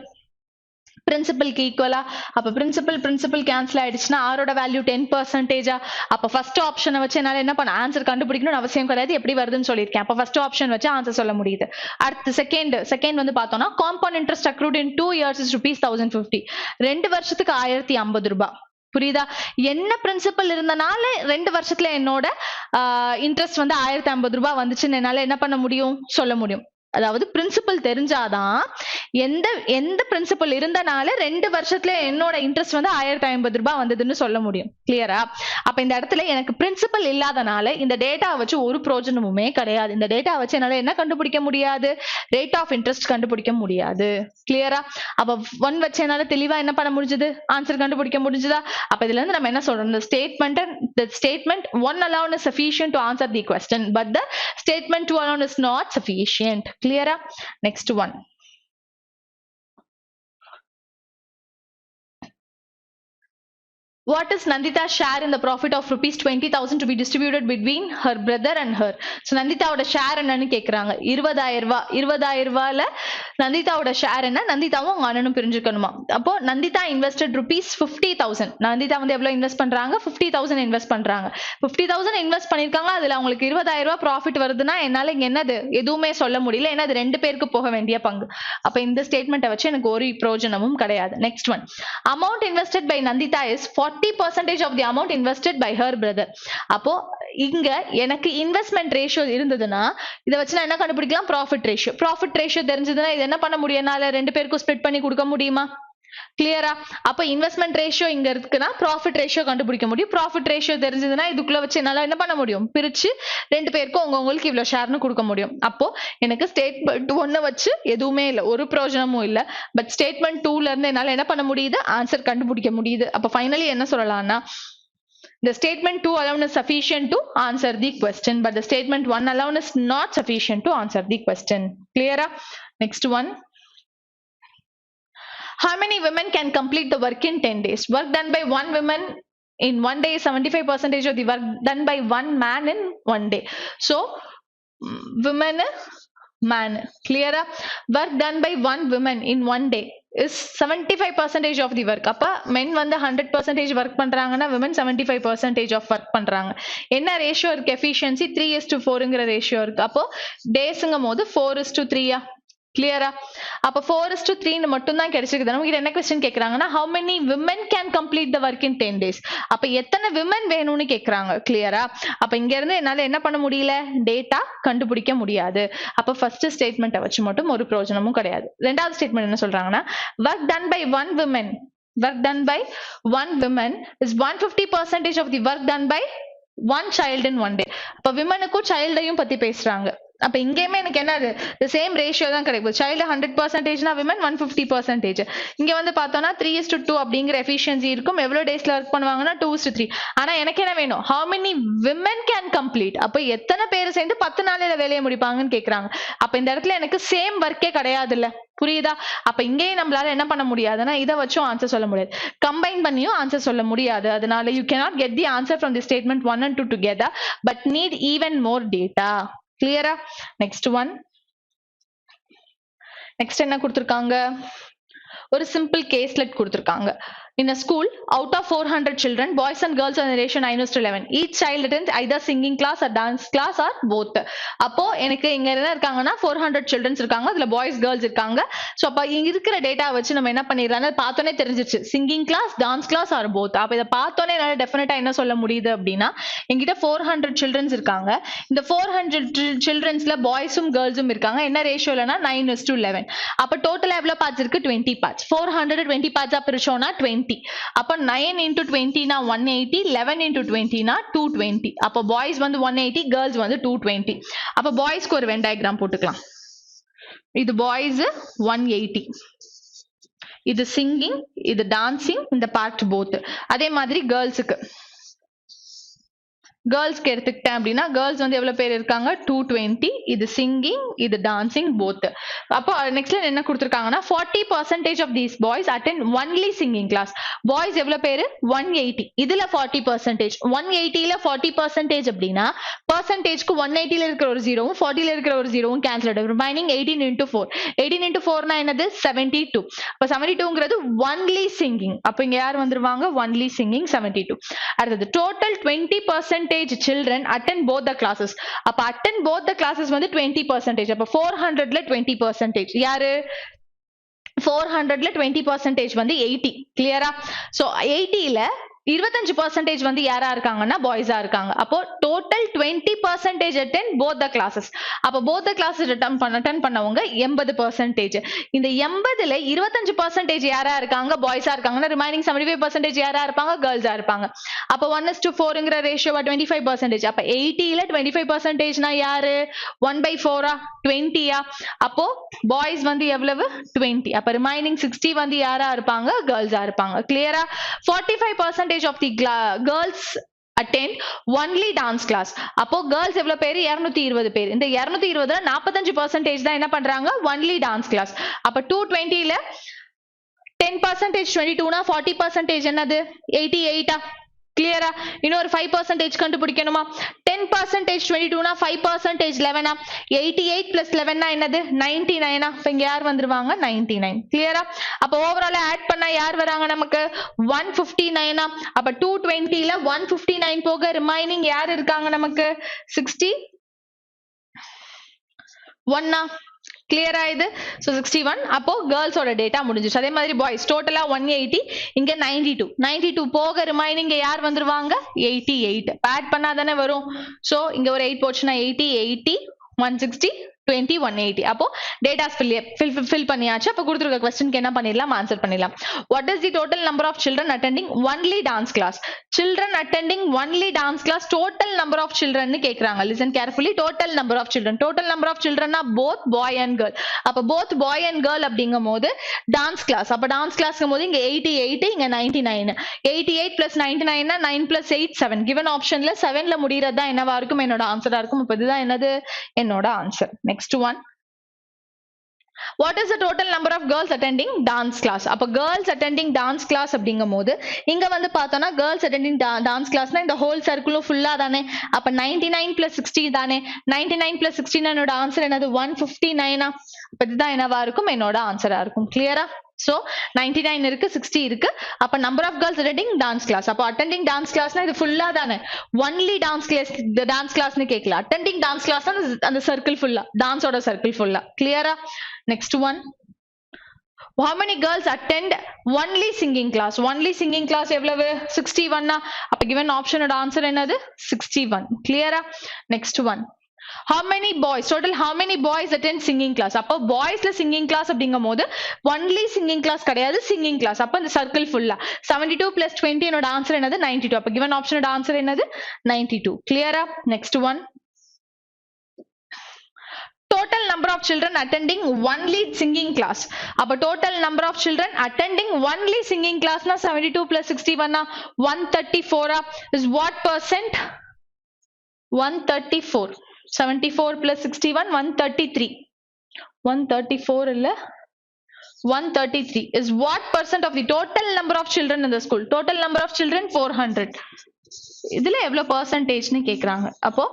பிரின்சிபலுக்கு ஈக்குவலா? அப்ப பிரின்சிபல் கேன்சல் ஆயிடுச்சுன்னா ஆரோட வேல்யூ 10%. அப்ப ஃபர்ஸ்ட் ஆப்ஷனை வச்சு என்னால என்ன பண்ண, ஆன்சர் கண்டுபிடிக்கணும்னு அவசியம் கிடையாது, எப்படி வருதுன்னு சொல்லியிருக்கேன். அப்ப ஃபர்ஸ்ட் ஆப்ஷன் வச்சு ஆன்சர் சொல்ல முடியுது. அடுத்து செகண்ட் வந்து பார்த்தோம்னா, compound interest accrued in 2 years is ₹1050. 2 வருஷத்துக்கு 1050 ரூபாய். புரியுதா? என்ன பிரின்சிபல் இருந்தனால 2 வருஷத்துல என்னோட இன்ட்ரெஸ்ட் வந்து 1050 ரூபாய் வந்துச்சுன்னு என்னால என்ன பண்ண முடியும், சொல்ல முடியும். அதாவது பிரின்சிபல் தெரிஞ்சாதான், எந்த பிரின்சிபல் இருந்தனால 2 வருஷத்துல என்னோட இன்ட்ரெஸ்ட் வந்து 1050 ரூபாய் வந்ததுன்னு சொல்ல முடியும். கிளியரா? அப்ப இந்த இடத்துல எனக்கு பிரின்சிபல் இல்லாதனால இந்த டேட்டா வச்சு ஒரு பிரோஜனமுமே கிடையாது. இந்த டேட்டா வச்சு என்னால என்ன கண்டுபிடிக்க முடியாது, ரேட் ஆஃப் இன்ட்ரெஸ்ட் கண்டுபிடிக்க முடியாது. கிளியரா? அப்ப 1 வச்சு என்னால தெளிவா என்ன பண்ண முடிஞ்சது, ஆன்சர் கண்டுபிடிக்க முடிஞ்சதா? அப்ப இதுல இருந்து நம்ம என்ன சொல்றோம், the statement 1 alone is sufficient to answer the question, but the statement 2 alone is not sufficient. Clear? Next one. What is Nandita's share in the profit of ₹20,000 to be distributed between her brother and her? So நந்திதாவோட share என்னன்னு கேக்குறாங்க. 20,000 ரூபாய். 20,000 ரூபாயில நந்திதாவோட share என்ன, நந்திதாவும் அவங்க அண்ணனும் பிரிஞ்சுக்கணுமா? அப்போ Nandita invested ₹50,000. Nandita வந்து எவ்வளவு இன்வெஸ்ட் பண்றாங்க, 50,000 இன்வெஸ்ட் பண்றாங்க. 50,000 இன்வெஸ்ட் பண்ணிருக்காங்க, அதுல அவங்களுக்கு 20,000 ரூபாய் ப்ராஃபிட் வருதுன்னா என்னால இங்க என்னது எதுவுமே சொல்ல முடியல, ஏன்னா அது 2 பேருக்கு போக வேண்டிய பங்கு. அப்ப இந்த ஸ்டேட்மெண்ட்டை வச்சு எனக்கு ஒரு பிரயோஜனமும் கிடையாது. Next one. Amount invested by Nandita is 40% of the amount invested by her brother. அப்போ இங்க எனக்கு இன்வெஸ்ட்மெண்ட் ரேஷியோ இருந்ததுன்னா இத வச்சு நான் என்ன கண்டுபிடிக்கலாம், ப்ராஃபிட் ரேஷியோ தெரிஞ்சதுன்னா இது என்ன பண்ண முடியும், என்னால 2 பேருக்கும் ஸ்ப்ளிட் பண்ணி கொடுக்க முடியுமா? கிளியரா? அப்ப இன்வெஸ்ட்மெண்ட் ரேஷியோ இங்க இருக்குன்னா ப்ராஃபிட் ரேஷியோ கண்டுபிடிக்க முடியும். ப்ராஃபிட் ரேஷியோ தெரிஞ்சதுன்னா இதுக்குள்ள வச்சு என்னால என்ன பண்ண முடியும், பிரிச்சு 2 பேருக்கும் உங்களுக்கு இவ்வளவு ஷேர்னு கொடுக்க முடியும். அப்போ எனக்கு ஸ்டேட்மெண்ட் 1 வச்சு எதுவுமே இல்ல, ஒரு பிரயோஜனமும் இல்ல. பட் ஸ்டேட்மெண்ட் 2ல இருந்து என்னால என்ன பண்ண முடியுது, ஆன்சர் கண்டுபிடிக்க முடியுது. அப்ப ஃபைனலி என்ன சொல்லலாம்னா, the statement 2 alone is sufficient to answer the question, but the statement 1 alone is not sufficient to answer the question. Clear? Next one. How many women can complete the work in 10 days? Work done by one woman in 1 day is 75% of the work done by one man in 1 day. So, women, man. Clear? Work done by one woman in 1 day is 75% of the work. அப்ப men வந்து 100% work பண்றாங்கன்னா women 75% of work பண்றாங்க. என்ன ratio இருக்கு, efficiency 3:4ங்கிற ratio இருக்கு. அப்போ டேஸ்ங்கும் போது 4:3. கிளியரா? அப்ப 4:3 மட்டும் தான் கிடைச்சிருக்கு. நமக்கு என்ன question கேக்குறாங்கன்னா, how many women can complete the work in 10 days? அப்ப எத்தனை women வேணும்னு கேக்குறாங்க. கிளியரா? அப்ப இங்க இருந்து என்னால என்ன பண்ண முடியல, டேட்டா கண்டுபிடிக்க முடியாது. அப்ப ஃபர்ஸ்ட் ஸ்டேட்மெண்ட்டை வச்சு மட்டும் ஒரு பிரயோஜனமும் கிடையாது. ரெண்டாவது ஸ்டேட்மெண்ட் என்ன சொல்றாங்கன்னா, work done by one woman is 150% of the work done by one child in 1 day. அப்ப விமனுக்கும் சைல்டையும் பத்தி பேசுறாங்க. அப்ப இங்கேயுமே எனக்கு என்னது the same ratio தான் கிடைக்கும். child 100% னா women 150%. இங்க வந்து பார்த்தோம்னா 3:2 அப்படிங்கிற efficiency இருக்கும். எவ்வளவு டேஸ்ல ஒர்க் பண்ணுவாங்கன்னா 2:3. ஆனா எனக்கு என்ன வேணும், how many women can complete? அப்ப எத்தனை பேர் சேர்ந்து 10 நாளையில வேலையை முடிப்பாங்கன்னு கேக்குறாங்க. அப்ப இந்த இடத்துல எனக்கு சேம் ஒர்க்கே கிடையாது இல்ல, புரியுதா? அப்ப இங்கேயே நம்மளால என்ன பண்ண முடியாதுன்னா இதை வச்சும் ஆன்சர் சொல்ல முடியாது, கம்பைன் பண்ணியும் ஆன்சர் சொல்ல முடியாது. அதனால you cannot get the answer from the statement 1 and 2 together but need even more data. clear? next one. next என்ன கொடுத்திருக்காங்க, ஒரு simple caselet கொடுத்திருக்காங்க. in a school out of 400 children boys and girls are in the ratio 9:11. each child attends either singing class or dance class or both. அப்போ எனக்கு இங்க என்ன இருக்காங்கன்னா 400 childrens இருக்காங்க, அதுல boys girls இருக்காங்க. சோ அப்ப இங்க இருக்கிற டேட்டா வச்சு நம்ம என்ன பண்ணிடலாம்னா பார்த்தோனே தெரிஞ்சிருச்சு singing class dance class or both. அப்ப இத பார்த்தோனே என்னால டெஃபினட்டா என்ன சொல்ல முடியுது அப்படின்னா என்கிட்ட 400 childrens இருக்காங்க, இந்த 400 childrensல boysum girlsum இருக்காங்க, என்ன ரேஷியோலனா 9:11. அப்ப டோட்டலா எவ்வளவு பார்ட்ஸ் இருக்கு, 20 பார்ட்ஸ். 400 20 பார்ட்ஸா பிரிச்சோம்னா 20. அப்ப 9 into 20 னா 180, 11 into 20 னா 220. அப்ப பாய்ஸ் வந்து 180, கேர்ள்ஸ் வந்து 220. அப்ப பாய்ஸ்க்கு ஒரு வென் டயக்ராம் போட்டுக்கலாம். இது பாய்ஸ் 180, இது சிங்கிங், இது டான்சிங், இந்த பார்ட் போத். அதே மாதிரி கேர்ள்ஸுக்கு கேர்ள்ஸ்க்கு எடுத்துக்கிட்டேன் அப்படின்னா கேர்ள்ஸ் வந்து எவ்வளவு பேர் இருக்காங்க, 220, இது சிங்கிங், இது டான்சிங் போத். அப்போ நெக்ஸ்ட்ல என்ன கொடுத்திருக்காங்கன்னா 40% of these boys attend only singing class. Boys எவ்வளவு பேரு 180, இதுல 40%. 180ல 40% அப்படின்னா பர்சன்டேஜ்க்கு 180ல இருக்கிற ஒரு ஜீரோவும் 40ல இருக்கிற ஒரு ஜீரோவும் கேன்சல் ஆயிடும். Remaining 18 into 4. 18 into 4 னா என்னது 72. அப்ப 72ங்கிறது only singing. அப்ப இங்க யார் வந்துருவாங்க, only singing 72. அடுத்தது total 20% children attend both the classes. அப்ப attend both the classes வந்து 20%. அப்ப 400ல 20%. யாரு 400ல 20% வந்து 80. கிளியரா? சோ 80ல 25% வந்து யாரா இருக்காங்கன்னா பாய்ஸா இருக்காங்க. அப்போ total 20% attend both the classes. அப்ப both the classes attend பண்ணவங்க 80%. இந்த 80ல 25% யாரா இருக்காங்க, பாய்ஸா இருக்காங்கன்னா ரிமைனிங் 75% யாரா இருப்பாங்க, கேர்ள்ஸா இருப்பாங்க. அப்ப 1:4ங்கிற ரேஷியோவா 25%. அப்ப 80ல 25% னா யாரு 1/4 20. அப்போ பாய்ஸ் வந்து எவ்வளவு 20. அப்ப ரிமைனிங் 60 வந்து யாரா இருப்பாங்க, கேர்ள்ஸா இருப்பாங்க. கிளியரா? 45% of the girls attend only dance class. அப்போ girls எவ்வளவு பேர், 220 பேர். இந்த 220ல 45% தான் என்ன பண்றாங்க, only dance class. அப்ப 220ல 10% 22 னா 40% என்னது 88. கிளியரா? இன்னொரு 5% கண்டுபிடிக்கணுமா, 10% 22 னா 5% 11. 88 plus 11 னா என்னது 99. இப்ப இங்க யார் வந்துருவாங்க 99. கிளியரா? அப்ப ஓவரால் ஆட் பண்ணா யார் வராங்க நமக்கு 159. அப்ப 220ல 159 போக ரிமைனிங் யார் இருக்காங்க நமக்கு 61. கிளியரா இது? சோ 61. அப்போ கேர்ள்ஸோட டேட்டா முடிஞ்சிச்சு. அதே மாதிரி பாய்ஸ் டோட்டலா 180, இங்க 92. 92 போக ரிமைனிங் யார் வந்துருவாங்க 88. ஆட் பண்ணாதானே வரும். சோ இங்க ஒரு 8 போச்சுன்னா 80, 80, 160, 20, 180. அப்போ டேட்டாஸ் ஃபில் பண்ணியாச்சு. அப்ப கொடுத்திருக்க क्वेश्चनக்கு என்ன பண்ணிடலாம், ஆன்சர் பண்ணிடலாம். What is the total number of children attending only dance class? children attending only dance class total number of children னு கேக்குறாங்க. listen carefully. total number of children, total number of children னா both boy and girl. அப்ப both boy and girl அப்படிங்கும்போது dance class. அப்ப dance classங்கும்போது இங்க 88, இங்க 99. 88 plus 99 னா 9 plus 8 7. given optionல 7ல முடியறது தான் என்னவா இருக்கும், என்னோட ஆன்சரா இருக்கும். அப்ப இதுதான் என்னது என்னோட answer. next one. what is the total number of girls attending dance class? அப்ப girls attending dance class அப்படிங்கும்போது இங்க வந்து பார்த்தோம்னா girls attending dance classனா இந்த whole circle ஃபுல்லா தானே. அப்ப 99 plus 60 தானே. 99 plus 60 னா என்னோட ஆன்சர் என்னது 159. அப்ப இதுதான் என்னவா இருக்கும், என்னோட ஆன்சரா இருக்கும். கிளியரா? So 99 இருக்கு, 60 இருக்கு. அப்ப number of girls attending dance class. அப்ப attending dance classனா இது ஃபுல்லா தானே. only dance class னு கேக்கல. attending dance class அந்த சர்க்கிள் ஃபுல்லா, டான்ஸோட சர்க்கிள் ஃபுல்லா. கிளியரா? next one. how many girls attend only singing class? only singing class எவ்வளவு 61. அப்ப given option ஓட ஆன்சர் என்னது 61. கிளியரா? next one. how many boys, total how many boys attend singing class? அப்போ boysல singing class அப்படிங்கும்போது only singing class கிடையாது, singing class. அப்ப இந்த சர்க்கிள் ஃபுல்லா 72 plus 20 என்னோட ஆன்சர் என்னது 92. அப்ப given option ஓட ஆன்சர் என்னது 92. கிளியரா? next one. total number of children attending only singing class. அப்ப total number of children attending only singing class na 72 plus 61 na 134 is what percent? 134. 74 plus 61 133. 134 illa 133 is what percent of the total number of children in the school? Total number of children 400. இதுல எவ்வளவு பெர்சன்டேஜ்னு கேக்குறாங்க. அப்போ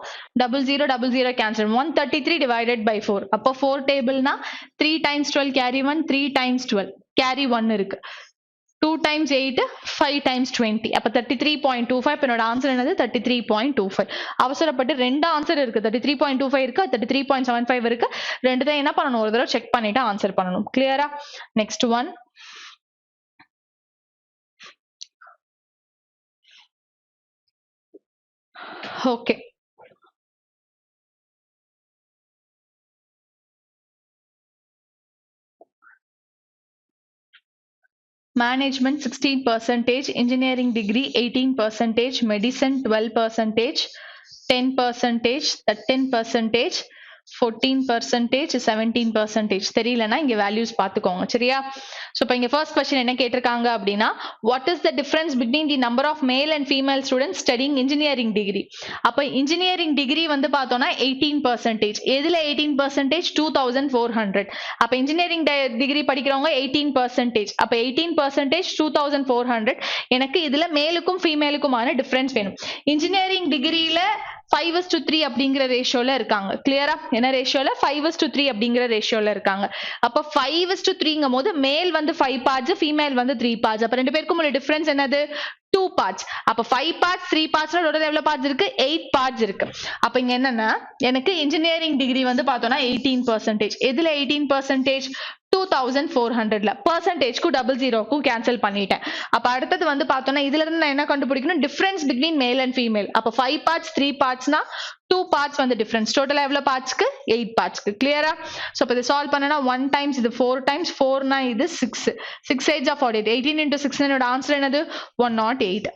0000 cancel. 133 divided by 4. அப்போ 4 டேபிள்னா 3 times 12 carry 1, 3 times 12 carry 1 இருக்கு. 2 times 8 5 times 20. அப்ப 33.25. என்னோட answer என்னது 33.25. அவசரப்பட்டு ரெண்டு ஆன்சர் இருக்கு. 33.25 இருக்கு, 33.75 இருக்கு. ரெண்டுதான் என்ன பண்ணணும், ஒரு தடவை செக் பண்ணிட்டு ஆன்சர் பண்ணணும். கிளியரா? Next one. Okay. Management 16%, engineering degree 18%, medicine 12%, 10%, 13%, 14%, 17%. தெரியலனா இங்க values பாத்துக்கோங்க. சரியா? சோ இப்போ இங்க first question என்ன கேட்டிருக்காங்க அப்படினா, what is the difference between the number of male and female students studying engineering degree? அப்ப engineering degree வந்து பார்த்தோம்னா 18%. எதுல 18%? 2400. அப்ப engineering degree படிக்கிறவங்க 18%. அப்ப 18% 2400. எனக்கு இதுல மேலுக்கும் ஃபீமேலுக்குமான டிஃபரன்ஸ் வேணும். engineering degreeல 5:3 அப்படிங்கிற ரேஷியோல இருக்காங்க. கிளியரா? என்ன ரேஷியோல? 5:3 அப்படிங்கிற ரேஷியோல இருக்காங்க. அப்ப 5:3ங்கும் போது மேல் வந்து 5 பார்ட்ஸ், ஃபீமேல் வந்து 3 பார்ட்ஸ். அப்ப ரெண்டு பேருக்கும் உள்ள டிஃபரன்ஸ் என்னது? 2 பார்ட்ஸ். அப்ப 5 பார்ட்ஸ் 3 பார்ட்ஸ்ல டோட்டல் எவ்வளவு பார்ட்ஸ் இருக்கு? 8 பார்ட்ஸ் இருக்கு. அப்ப இங்க என்னன்னா எனக்கு இன்ஜினியரிங் டிகிரி வந்து பார்த்தோம்னா 18%. எதுல 18%? 2400ல. பர்சன்டேஜ்க்கு 00க்கும் கேன்சல் பண்ணிட்டேன். அப்ப அடுத்தது வந்து பார்த்தோம்னா இதுல இருந்து நான் என்ன கண்டுபிடிக்கணும்? Difference between male and female. அப்ப 5 பார்ட்ஸ் 3 பார்ட்ஸ்னா 2 பார்ட்ஸ் வந்து டிஃபரன்ஸ். டோட்டலா எவ்வளவு பார்ட்ஸ்க்கு? 8 பார்ட்ஸ்க்கு. கிளியரா? சோ இப்ப இத சால்வ் பண்ணனா 1 டைம்ஸ் இது 4 டைம்ஸ் 4 னா இது 6. 6 8 48. 18 into 6 என்னோட ஆன்சர் என்னது? 108.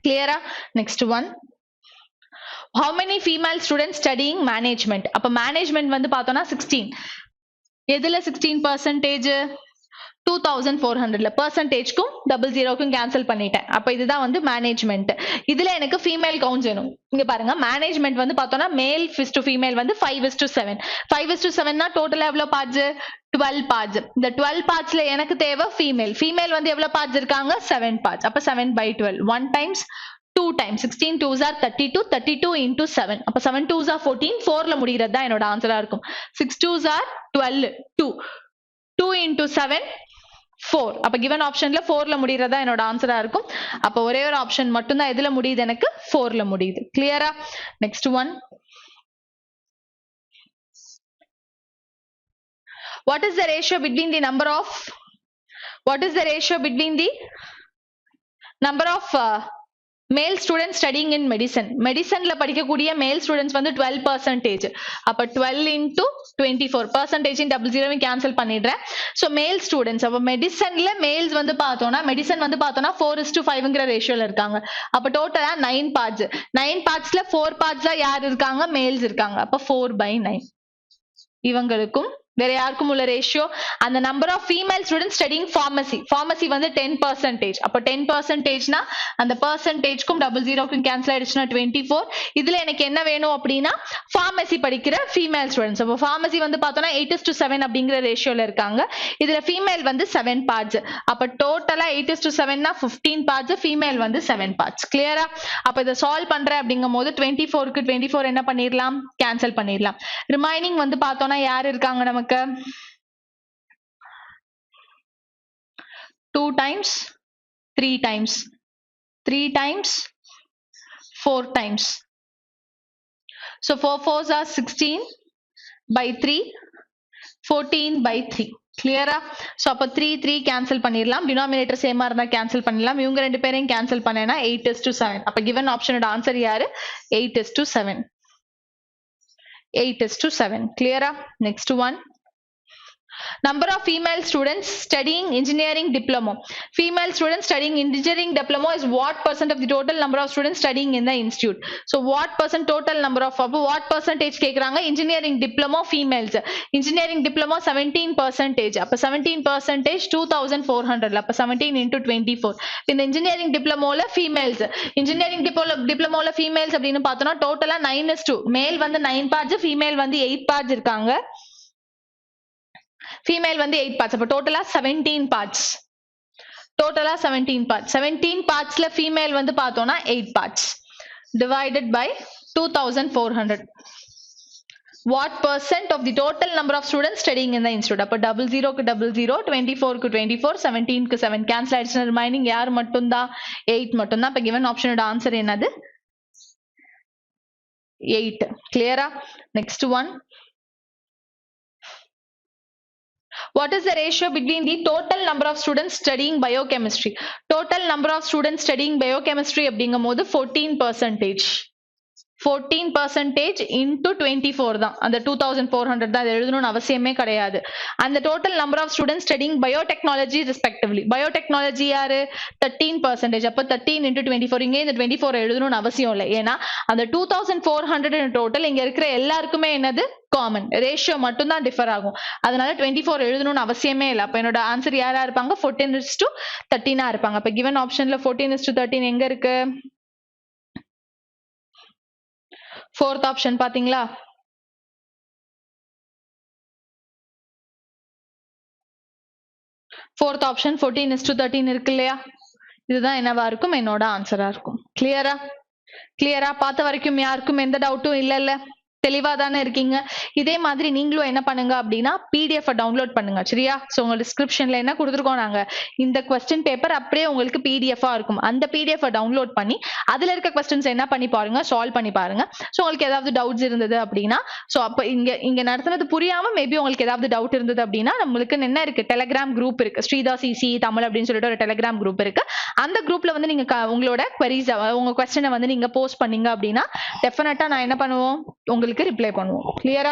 கிளியரா? Next one. How many female students studying management? அப்ப மேனேஜ்மெண்ட் வந்து பார்த்தோம்னா 16. எதுல 16%? 2400ல. பர்சன்டேஜ்க்கும் 00க்கும் கேன்சல் பண்ணிட்டேன். அப்ப இதுதான் வந்து மேனேஜ்மெண்ட். இதுல எனக்கு ஃபீமேல் கவுண்ட்ஸ் வேணும். இங்க பாருங்க, மேனேஜ்மெண்ட் வந்து பார்த்தோம்னா மேல் to ஃபீமேல் வந்து 5:7. 5:7னா டோட்டலா எவ்வளவு பார்ட்ஸ்? 12 பார்ட்ஸ். இந்த 12 பார்ட்ஸ்ல எனக்கு தேவை ஃபீமேல். ஃபீமேல் வந்து எவ்வளவு பார்ட்ஸ் இருக்காங்க? 7 பார்ட்ஸ். அப்ப 7/12. 1 times 2 times 16 2s are 32. 32 into 7. அப்ப 7 2s are 14. 4ல முடிகிறது தான் என்னோட ஆன்சரா இருக்கும். 6 2s are 12. 2 into 7 4. அப்ப given optionல 4ல முடிகிறது தான் என்னோட ஆன்சரா இருக்கும். அப்ப ஒரே ஒரு ஆப்ஷன் மட்டும் தான் எதுல முடியுது? எனக்கு 4ல முடியுது. கிளியரா? Next one. What is the ratio between the number of male students studying in medicine? மெடிசன்ல படிக்கக்கூடிய மேல் ஸ்டூடெண்ட்ஸ் வந்து 12%. அப்ப 12 into 24. பர்சன்டேஜ் 00 கேன்சல் பண்ணிடுறேன். சோ மேல் ஸ்டூடெண்ட்ஸ் அப்ப மெடிசன்ல மேல்ஸ் வந்து பார்த்தோம்னா மெடிசன் வந்து பார்த்தோம்னா 4:5ங்கிற ரேஷியோல இருக்காங்க. அப்ப டோட்டலா 9 பார்ட்ஸ். 9 பார்ட்ஸ்ல 4 பார்ட்ஸா யார் இருக்காங்க? மேல்ஸ் இருக்காங்க. அப்ப 4/9. இவங்களுக்கும் வேற யாருக்கும் உள்ள ரேஷியோ அந்த number of female students studying pharmacy வந்து 10%. அப்ப 10%னா அந்த பர்சன்டேஜ்க்கும் 00க்கும் கேன்சல் ஆயிடுச்சுன்னா 24. இதுல எனக்கு என்ன வேணும் அப்படின்னா ஃபார்மசி படிக்கிற ஃபீமேல் ஸ்டூடெண்ட்ஸ். அப்போ ஃபார்மசி வந்து பார்த்தோம்னா 8:7 அப்படிங்கிற ரேஷியோல இருக்காங்க. இதுல ஃபீமேல் வந்து 7 பார்ட்ஸ். அப்ப டோட்டலா 8:7னா 15 பார்ட்ஸ், ஃபீமேல் வந்து 7 பார்ட்ஸ். கிளியரா? அப்ப இதை சால்வ் பண்றேன் அப்படிங்கும் போது 24க்கு 24 என்ன பண்ணிடலாம்? கேன்சல் பண்ணிடலாம். ரிமைனிங் வந்து பார்த்தோம்னா யார் இருக்காங்க நமக்கு? 2 times 3 times 3 times 4 times. So 4 4s are 16/3 14/3. கிளியரா? சோ அப்ப 3 3 கேன்சல் பண்ணிடலாம். டினாமினேட்டர் சேமா இருந்தா கேன்சல் பண்ணிடலாம். இவங்க ரெண்டு பேரையும் கேன்சல் பண்ணேனா 8:7. அப்ப given ஆப்ஷனோட ஆன்சர் யாரு? 8:7. 8:7. கிளியரா? Next one. Number of female students studying engineering diploma. Female students studying engineering diploma is what percent of the total number of students studying in the institute? So what percent total number of what percentage கேக்குறாங்க engineering diploma females. Engineering diploma 17%. அப்ப 17% 2400 அப்ப 17 into 24. இந்த engineering diploma females. Engineering diploma females அப்படின்னு பார்த்தோம்னா டோட்டலா 9:2. மேல் வந்து 9 parts, female வந்து 8 parts இருக்காங்க. female வந்து 8 parts அப்ப டோட்டலா 17 parts. டோட்டலா 17 parts. 17 partsல female வந்து பார்த்தோம்னா 8 parts divided by 2400. What percent of the total number of students studying in the institute? அப்ப 00 க்கு 00, 24 க்கு 24, 17 க்கு 7 cancel ஆயிடுச்சுனா remaining யார் மட்டும்தான் 8 மட்டும்தான். அப்ப given option ஓட ஆன்சர் என்னது 8. clear? Next one. What is the ratio between the total number of students studying biochemistry? Total number of students studying biochemistry அப்படிங்கும்போது 14%. 14% into 24 தான். அந்த 2400 தான் எழுதணும்னு அவசியமே கிடையாது. அந்த total number of students studying biotechnology respectively. biotechnology யாரு 13%. அப்ப 13 into 24 இங்கே இந்த 24 எழுதணும்னு அவசியம் இல்லை. ஏன்னா அந்த 2400 டோட்டல் இங்க இருக்கிற எல்லாருக்குமே என்னது காமன். ரேஷியோ மட்டும் தான் டிஃபர் ஆகும். அதனால 24 எழுதணும்னு அவசியமே இல்லை. அப்ப என்னோட ஆன்சர் யாரா இருப்பாங்க 14:13 இருப்பாங்க. அப்ப given ஆப்ஷன்ல 14:13 எங்க இருக்கு? fourth option பாத்தீங்களா? fourth option 14:13 இருக்கு இல்லையா? இதுதான் என்னவா இருக்கும்? என்னோட ஆன்சரா இருக்கும். கிளியரா? கிளியரா? பார்த்த வரைக்கும் யாருக்கும் எந்த டவுட்டும் இல்ல? தெளிவா தானே இருக்கீங்க? இதே மாதிரி நீங்களும் என்ன பண்ணுங்க அப்படின்னா PDF டவுன்லோட் பண்ணுங்க. சரியா? சோ உங்க டிஸ்கிரிப்ஷன்ல என்ன கொடுத்துருக்கோம் நாங்க இந்த கொஸ்டின் பேப்பர் அப்படியே உங்களுக்கு PDF இருக்கும். அந்த PDF டவுன்லோட் பண்ணி அதுல இருக்க கொஸ்டின்ஸ் என்ன பண்ணி பாருங்க, சால்வ் பண்ணி பாருங்க. சோ உங்களுக்கு ஏதாவது டவுட்ஸ் இருந்தது அப்படின்னா சோ அப்ப இங்க நடத்துனது புரியாம மேபி உங்களுக்கு ஏதாவது டவுட் இருந்தது அப்படின்னா நம்மளுக்கு என்ன இருக்கு டெலிகிராம் குரூப் இருக்கு. ஸ்ரீதா சிசி தமிழ் அப்படின்னு சொல்லிட்டு ஒரு டெலிகிராம் குரூப் இருக்கு. அந்த குரூப்ல வந்து நீங்க உங்களோட queries உங்க கொஸ்டினை வந்து நீங்க போஸ்ட் பண்ணீங்க அப்படின்னா டெஃபினட்டா நான் என்ன பண்ணுவோம் உங்களுக்கு ரிப்ளை பண்ணுவோம். கிளியரா?